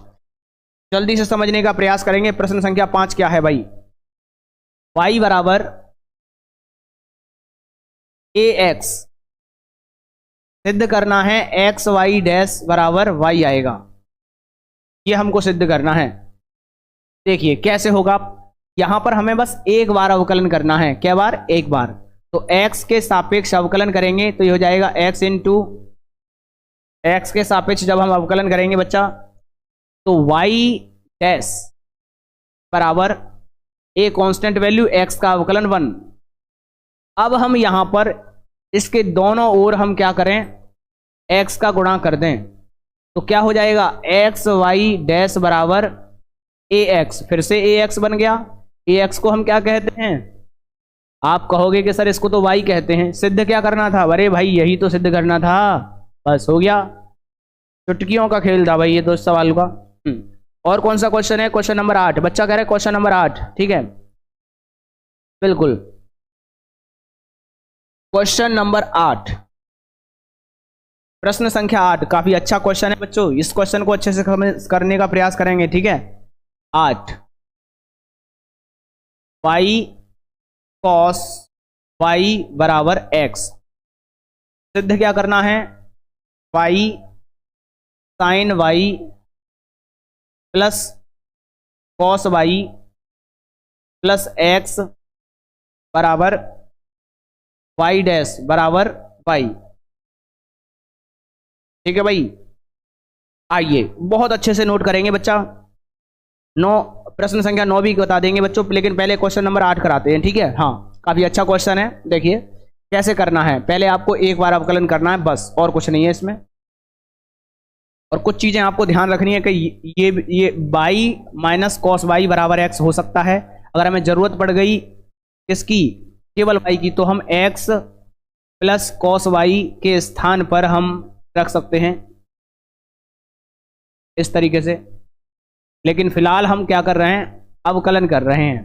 जल्दी से समझने का प्रयास करेंगे। प्रश्न संख्या 5 क्या है भाई, y बराबर ए एक्स, सिद्ध करना है एक्स वाई डैश बराबर y आएगा, ये हमको सिद्ध करना है। देखिए कैसे होगा, यहां पर हमें बस एक बार अवकलन करना है। क्या बार, एक बार। तो x के सापेक्ष अवकलन करेंगे तो ये हो जाएगा x इंटू एक्स के सापेक्ष जब हम अवकलन करेंगे बच्चा, तो y डैश बराबर ए कांस्टेंट वैल्यू x का अवकलन 1। अब हम यहां पर इसके दोनों ओर हम क्या करें, x का गुणा कर दें, तो क्या हो जाएगा, एक्स वाई डैश बराबर ए एक्स, फिर से ए एक्स बन गया। ए एक्स को हम क्या कहते हैं, आप कहोगे कि सर इसको तो y कहते हैं। सिद्ध क्या करना था, अरे भाई यही तो सिद्ध करना था, बस हो गया। चुटकियों का खेल था भाई ये तो इस सवाल का। और कौन सा क्वेश्चन है, क्वेश्चन नंबर 8, बच्चा कह रहा है क्वेश्चन नंबर 8, ठीक है बिल्कुल। क्वेश्चन नंबर 8, प्रश्न संख्या 8, काफी अच्छा क्वेश्चन है बच्चों, इस क्वेश्चन को अच्छे से करने का प्रयास करेंगे, ठीक है। 8 वाई कॉस वाई बराबर एक्स, सिद्ध क्या करना है, y sine y plus cos y plus x बराबर वाई डैश बराबर वाई। ठीक है भाई, आइए बहुत अच्छे से नोट करेंगे बच्चा। 9 प्रश्न संख्या 9 भी बता देंगे बच्चों, लेकिन पहले क्वेश्चन नंबर 8 कराते हैं, ठीक है। हाँ काफी अच्छा क्वेश्चन है। देखिए कैसे करना है, पहले आपको एक बार अवकलन करना है बस, और कुछ नहीं है इसमें। और कुछ चीजें आपको ध्यान रखनी है कि ये y माइनस कॉस वाई बराबर x हो सकता है। अगर हमें जरूरत पड़ गई इसकी केवल y की, तो हम x प्लस कॉस वाई के स्थान पर हम रख सकते हैं इस तरीके से। लेकिन फिलहाल हम क्या कर रहे हैं, अवकलन कर रहे हैं।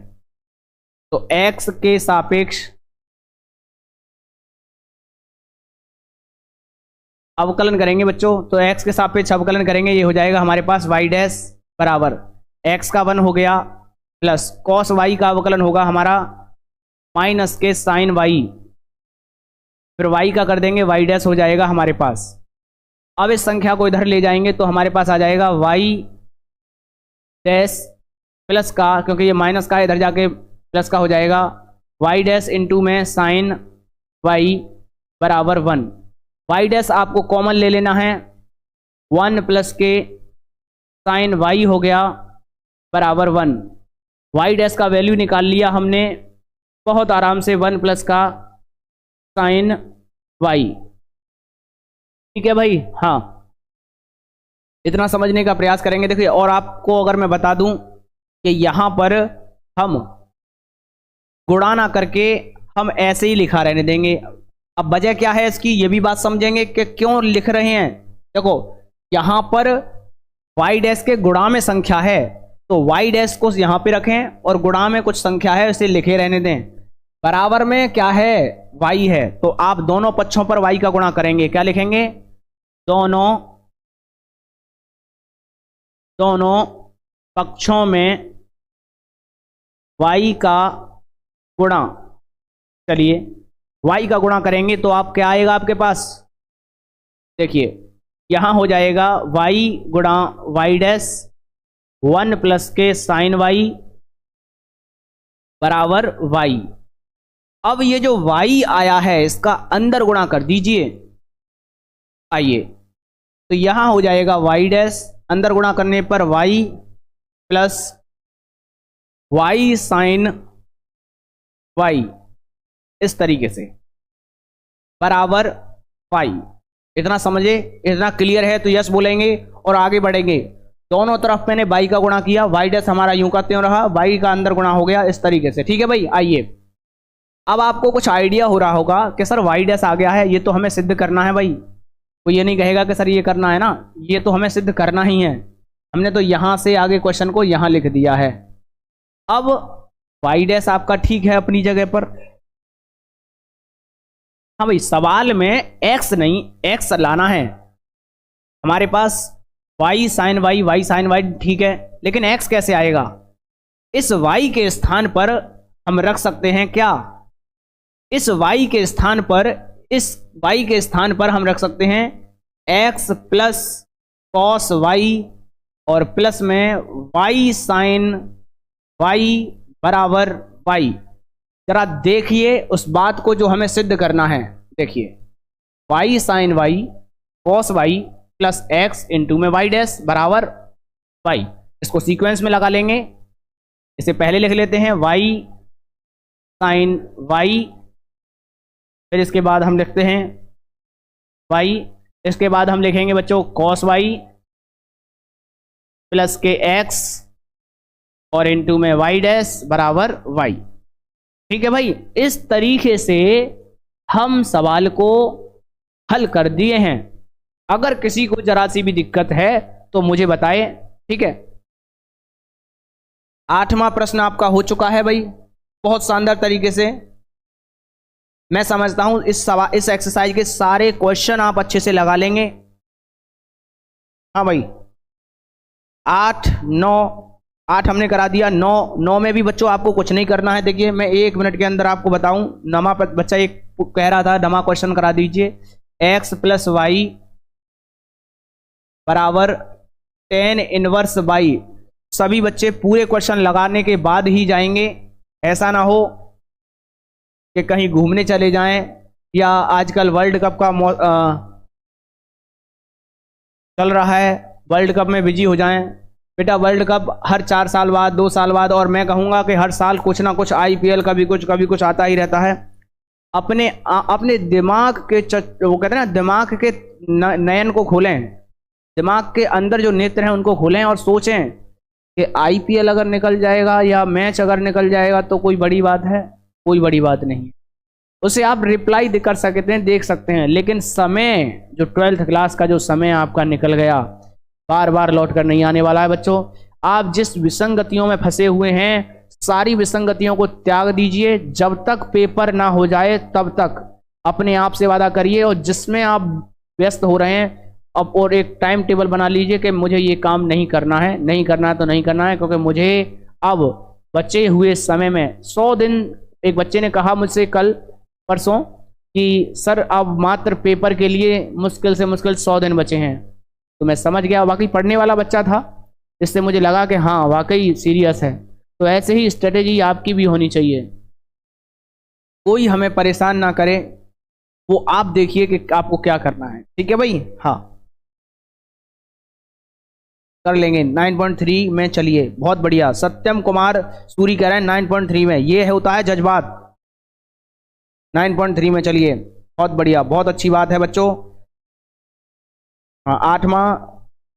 तो x के सापेक्ष अवकलन करेंगे बच्चों, तो x के सापेक्ष अवकलन करेंगे, ये हो जाएगा हमारे पास y डैश बराबर x का 1 हो गया प्लस कॉस y का अवकलन होगा हमारा माइनस के साइन y, फिर y का कर देंगे y डैश हो जाएगा हमारे पास। अब इस संख्या को इधर ले जाएंगे तो हमारे पास आ जाएगा y डैश प्लस का, क्योंकि ये माइनस का है इधर जाके प्लस का हो जाएगा, y डैश इंटू में साइन y बराबर 1। y डैश आपको कॉमन ले लेना है, 1 प्लस के साइन y हो गया बराबर 1। y डैश का वैल्यू निकाल लिया हमने बहुत आराम से, 1 प्लस का साइन y। ठीक है भाई, हाँ इतना समझने का प्रयास करेंगे। देखिए, और आपको अगर मैं बता दूं कि यहां पर हम गुणा ना करके हम ऐसे ही लिखा रहने देंगे। अब वजह क्या है इसकी, ये भी बात समझेंगे कि क्यों लिख रहे हैं। देखो यहां पर y डैश के गुणा में संख्या है, तो y डैश को यहां पे रखें और गुणा में कुछ संख्या है इसे लिखे रहने दें। बराबर में क्या है, y है, तो आप दोनों पक्षों पर y का गुणा करेंगे। क्या लिखेंगे, दोनों पक्षों में y का गुणा। चलिए y का गुणा करेंगे तो आप क्या आएगा आपके पास, देखिए यहां हो जाएगा y गुणा y डैश 1 प्लस के साइन y बराबर y। अब ये जो y आया है इसका अंदर गुणा कर दीजिए। आइए, तो यहां हो जाएगा y डैश, अंदर गुणा करने पर y plus y sign y इस तरीके से बराबर y। इतना समझे, इतना क्लियर है तो यस बोलेंगे और आगे बढ़ेंगे। दोनों तरफ मैंने y का गुणा किया, y डैश हमारा यूं का त्यों रहा, y का अंदर गुणा हो गया इस तरीके से। ठीक है भाई, आइए अब आपको कुछ आइडिया हो रहा होगा कि सर y डैश आ गया है, ये तो हमें सिद्ध करना है भाई। कोई ये नहीं कहेगा कि सर ये करना है ना, ये तो हमें सिद्ध करना ही है। हमने तो यहां से आगे क्वेश्चन को यहां लिख दिया है। अब y डैश आपका ठीक है अपनी जगह पर। हाँ भाई, सवाल में x नहीं x लाना है हमारे पास, y साइन y ठीक है, लेकिन x कैसे आएगा। इस y के स्थान पर हम रख सकते हैं क्या, इस y के स्थान पर हम रख सकते हैं x प्लस कॉस y और प्लस में y साइन y बराबर y। जरा देखिए उस बात को जो हमें सिद्ध करना है। देखिए y sign y cos y plus x into में y डैश बराबर y। इसको सीक्वेंस में लगा लेंगे, इसे पहले लिख लेते हैं y साइन y, फिर इसके बाद हम लिखते हैं y, इसके बाद हम लिखेंगे बच्चों कॉस y प्लस के x और इंटू में y डैश बराबर y। ठीक है भाई, इस तरीके से हम सवाल को हल कर दिए हैं। अगर किसी को जरा सी भी दिक्कत है तो मुझे बताएं। ठीक है, 8वां प्रश्न आपका हो चुका है भाई, बहुत शानदार तरीके से। मैं समझता हूं इस एक्सरसाइज के सारे क्वेश्चन आप अच्छे से लगा लेंगे। हाँ भाई, 8 9 8 हमने करा दिया, 9 में भी बच्चों आपको कुछ नहीं करना है। देखिए मैं 1 मिनट के अंदर आपको बताऊं। नमा बच्चा एक कह रहा था नमा क्वेश्चन करा दीजिए, x प्लस वाई बराबर tan इनवर्स y। सभी बच्चे पूरे क्वेश्चन लगाने के बाद ही जाएंगे, ऐसा ना हो कि कहीं घूमने चले जाएं या आजकल वर्ल्ड कप का चल रहा है, वर्ल्ड कप में बिजी हो जाएं। बेटा वर्ल्ड कप हर 4 साल बाद 2 साल बाद, और मैं कहूँगा कि हर साल कुछ ना कुछ IPL कभी कुछ आता ही रहता है। अपने दिमाग के वो कहते हैं ना, दिमाग के नयन को खोलें। दिमाग के अंदर जो नेत्र हैं उनको खोलें और सोचें कि आईपीएल अगर निकल जाएगा या मैच अगर निकल जाएगा तो कोई बड़ी बात है? कोई बड़ी बात नहीं। उसे आप रिप्लाई कर सकते हैं, देख सकते हैं, लेकिन समय जो 12th क्लास का जो समय आपका निकल गया, बार बार लौट कर नहीं आने वाला है बच्चों। आप जिस विसंगतियों में फंसे हुए हैं, सारी विसंगतियों को त्याग दीजिए। जब तक पेपर ना हो जाए तब तक अपने आप से वादा करिए, और जिसमें आप व्यस्त हो रहे हैं अब, और एक टाइम टेबल बना लीजिए कि मुझे ये काम नहीं करना है, नहीं करना है तो नहीं करना है, क्योंकि मुझे अब बचे हुए समय में 100 दिन। एक बच्चे ने कहा मुझसे कल परसों कि सर अब मात्र पेपर के लिए मुश्किल से मुश्किल 100 दिन बचे हैं। तो मैं समझ गया, वाकई पढ़ने वाला बच्चा था, इससे मुझे लगा कि हाँ वाकई सीरियस है। तो ऐसे ही स्ट्रेटेजी आपकी भी होनी चाहिए। कोई हमें परेशान ना करे, वो आप देखिए कि आपको क्या करना है। ठीक है भाई? हाँ, कर लेंगे 9.3 में। चलिए, बहुत बढ़िया। सत्यम कुमार सूरी कह रहे हैं 9.3 में। ये होता है जज्बात। 9.3 में चलिए, बहुत बढ़िया, बहुत अच्छी बात है बच्चों। हाँ, 8वां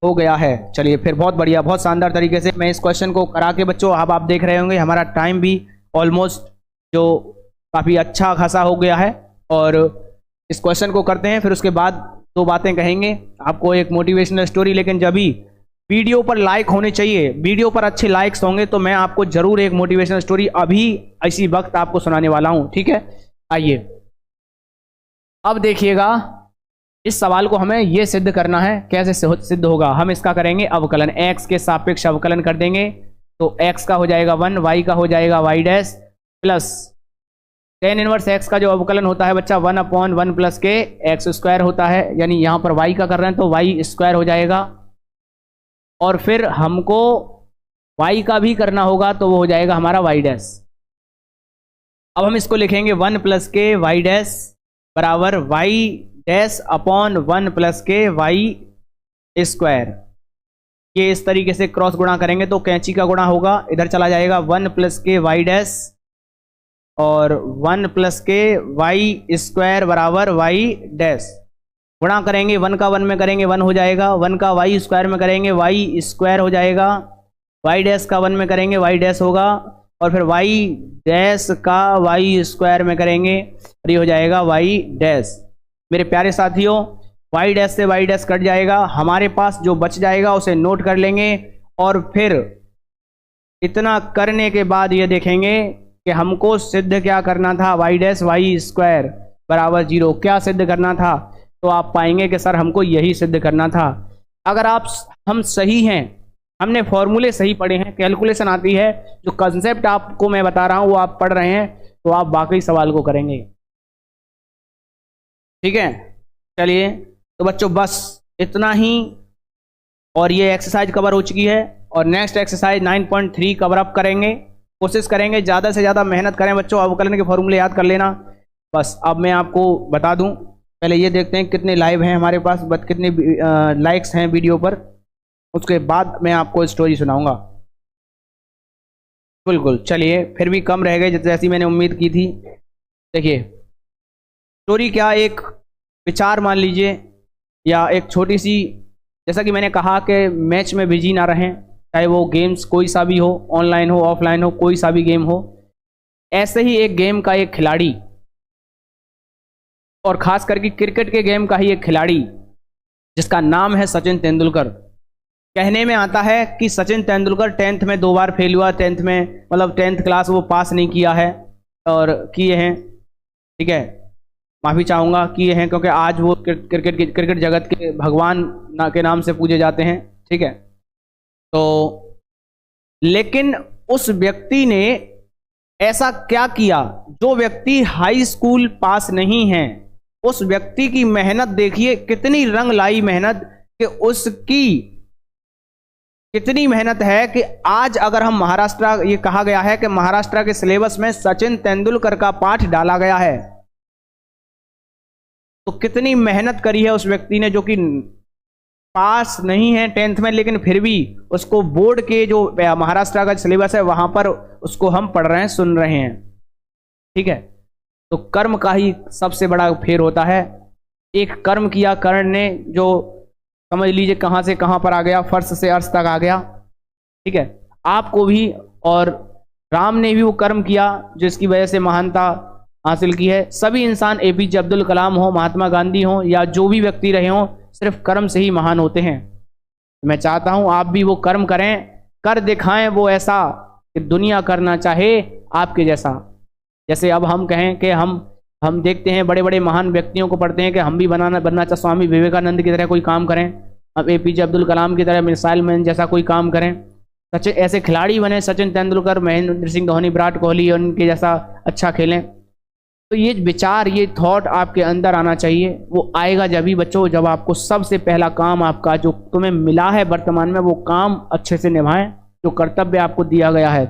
हो गया है। चलिए फिर, बहुत बढ़िया, बहुत शानदार तरीके से मैं इस क्वेश्चन को करा के बच्चों, अब आप देख रहे होंगे हमारा टाइम भी ऑलमोस्ट जो काफ़ी अच्छा खासा हो गया है। और इस क्वेश्चन को करते हैं, फिर उसके बाद 2 बातें कहेंगे आपको, एक मोटिवेशनल स्टोरी। लेकिन जब भी वीडियो पर लाइक होने चाहिए, वीडियो पर अच्छे लाइक्स होंगे तो मैं आपको जरूर एक मोटिवेशनल स्टोरी अभी इसी वक्त आपको सुनाने वाला हूं। ठीक है? आइए, अब देखिएगा, इस सवाल को हमें यह सिद्ध करना है। कैसे सिद्ध होगा? हम इसका करेंगे अवकलन, x के सापेक्ष अवकलन कर देंगे। तो x का हो जाएगा 1, y का हो जाएगा y dash, plus tan inverse x का जो अवकलन होता है बच्चा 1/1 प्लस के एक्स स्क्वायर होता है, यानी यहां पर y का कर रहे हैं तो y स्क्वायर हो जाएगा। और फिर हमको y का भी करना होगा तो वो हो जाएगा हमारा y डैश। अब हम इसको लिखेंगे 1 प्लस के y डैश बराबर y डैश अपॉन 1 प्लस के y स्क्वायर। ये इस तरीके से क्रॉस गुणा करेंगे तो कैंची का गुणा होगा, इधर चला जाएगा 1 प्लस के y डैश और 1 प्लस के y स्क्वायर बराबर y डैश। गुणा करेंगे, 1 का 1 में करेंगे 1 हो जाएगा, 1 का y स्क्वायर में करेंगे y स्क्वायर हो जाएगा, y डैश का 1 में करेंगे y डैश होगा, और फिर y डैश का y स्क्वायर में करेंगे और ये हो जाएगा y डैश। मेरे प्यारे साथियों, y डैश से y डैश कट जाएगा, हमारे पास जो बच जाएगा उसे नोट कर लेंगे। और फिर इतना करने के बाद ये देखेंगे कि हमको सिद्ध क्या करना था, y डैश y स्क्वायर बराबर 0। क्या सिद्ध करना था? तो आप पाएंगे कि सर हमको यही सिद्ध करना था। अगर हम सही हैं, हमने फॉर्मूले सही पढ़े हैं, कैलकुलेशन आती है, जो कंसेप्ट आपको मैं बता रहा हूं वो आप पढ़ रहे हैं, तो आप वाकई सवाल को करेंगे। ठीक है? चलिए, तो बच्चों बस इतना ही, और ये एक्सरसाइज कवर हो चुकी है। और नेक्स्ट एक्सरसाइज 9.3 कवर अप करेंगे। कोशिश करेंगे ज़्यादा से ज़्यादा मेहनत करें बच्चों, अवकलन के फॉर्मूले याद कर लेना। बस अब मैं आपको बता दूं, पहले ये देखते हैं कितने लाइव हैं हमारे पास, कितने लाइक्स हैं वीडियो पर, उसके बाद मैं आपको स्टोरी सुनाऊंगा। बिल्कुल, चलिए, फिर भी कम रह गए जैसी मैंने उम्मीद की थी। देखिए, स्टोरी क्या, एक विचार मान लीजिए, या एक छोटी सी, जैसा कि मैंने कहा कि मैच में बिजी ना रहें, चाहे वो गेम्स कोई सा भी हो, ऑनलाइन हो ऑफलाइन हो, कोई सा भी गेम हो। ऐसे ही एक गेम का एक खिलाड़ी, और खास करके क्रिकेट के गेम का ही एक खिलाड़ी जिसका नाम है सचिन तेंदुलकर। कहने में आता है कि सचिन तेंदुलकर 10th में 2 बार फेल हुआ, 10th में मतलब 10th क्लास वो पास नहीं किया है, और किए हैं। ठीक है, माफ़ी चाहूँगा किए हैं, क्योंकि आज वो क्रिकेट जगत के भगवान के नाम से पूजे जाते हैं। ठीक है, तो लेकिन उस व्यक्ति ने ऐसा क्या किया, जो व्यक्ति हाई स्कूल पास नहीं है, उस व्यक्ति की मेहनत देखिए, कितनी रंग लाई मेहनत, कि उसकी कितनी मेहनत है कि आज अगर हम महाराष्ट्र, ये कहा गया है कि महाराष्ट्र के सिलेबस में सचिन तेंदुलकर का पाठ डाला गया है। तो कितनी मेहनत करी है उस व्यक्ति ने, जो कि पास नहीं है 10th में, लेकिन फिर भी उसको बोर्ड के जो महाराष्ट्र का सिलेबस है वहां पर उसको हम पढ़ रहे हैं, सुन रहे हैं। ठीक है, तो कर्म का ही सबसे बड़ा फेर होता है। एक कर्म किया कर्ण ने, जो समझ लीजिए कहाँ से कहाँ पर आ गया, फर्श से अर्श तक आ गया। ठीक है, आपको भी, और राम ने भी वो कर्म किया जिसकी वजह से महानता हासिल की है। सभी इंसान एपीजे अब्दुल कलाम हो, महात्मा गांधी हो, या जो भी व्यक्ति रहे हों, सिर्फ कर्म से ही महान होते हैं। मैं चाहता हूं आप भी वो कर्म करें, कर दिखाएं वो ऐसा कि दुनिया करना चाहे आपके जैसा। जैसे अब हम कहें कि हम देखते हैं बड़े बड़े महान व्यक्तियों को पढ़ते हैं कि हम भी बनना चाहे स्वामी विवेकानंद की तरह कोई काम करें, हम एपीजे अब्दुल कलाम की तरह मिसाइल मैन जैसा कोई काम करें, सचिन ऐसे खिलाड़ी बने, सचिन तेंदुलकर, महेंद्र सिंह धोनी, विराट कोहली उनके जैसा अच्छा खेलें। तो ये विचार, ये थॉट आपके अंदर आना चाहिए। वो आएगा जब भी बच्चों, जब आपको सबसे पहला काम आपका जो तुम्हें मिला है वर्तमान में, वो काम अच्छे से निभाएं, जो कर्तव्य आपको दिया गया है।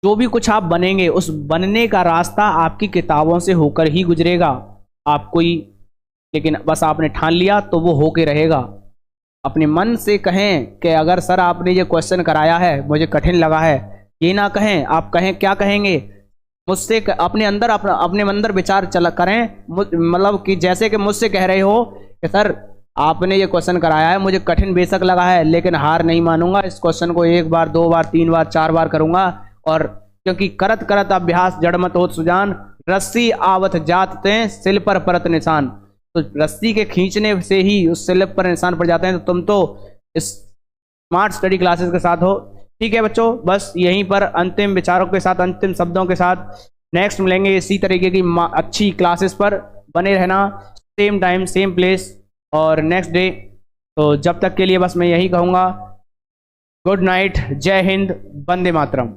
जो भी कुछ आप बनेंगे, उस बनने का रास्ता आपकी किताबों से होकर ही गुजरेगा। आप कोई, लेकिन बस आपने ठान लिया तो वो होके रहेगा। अपने मन से कहें कि अगर सर आपने ये क्वेश्चन कराया है, मुझे कठिन लगा है, ये ना कहें। आप कहें, क्या कहेंगे, मुझसे अपने अंदर विचार चला करें, मतलब कि जैसे कि मुझसे कह रहे हो कि सर आपने ये क्वेश्चन कराया है, मुझे कठिन बेशक लगा है, लेकिन हार नहीं मानूंगा, इस क्वेश्चन को 1 बार 2 बार 3 बार 4 बार करूंगा। और क्योंकि करत करत अभ्यास जड़ मत होत सुजान, रस्सी आवत जाते सिल पर परत निशान। तो रस्सी के खींचने से ही उस स्लिप पर निशान पड़ जाते हैं। तो तुम तो इस स्मार्ट स्टडी क्लासेस के साथ हो। ठीक है बच्चों, बस यहीं पर अंतिम विचारों के साथ, अंतिम शब्दों के साथ नेक्स्ट मिलेंगे इसी तरीके की अच्छी क्लासेस पर। बने रहना, सेम टाइम सेम प्लेस और नेक्स्ट डे। तो जब तक के लिए बस मैं यही कहूँगा, गुड नाइट, जय हिंद, वंदे मातरम।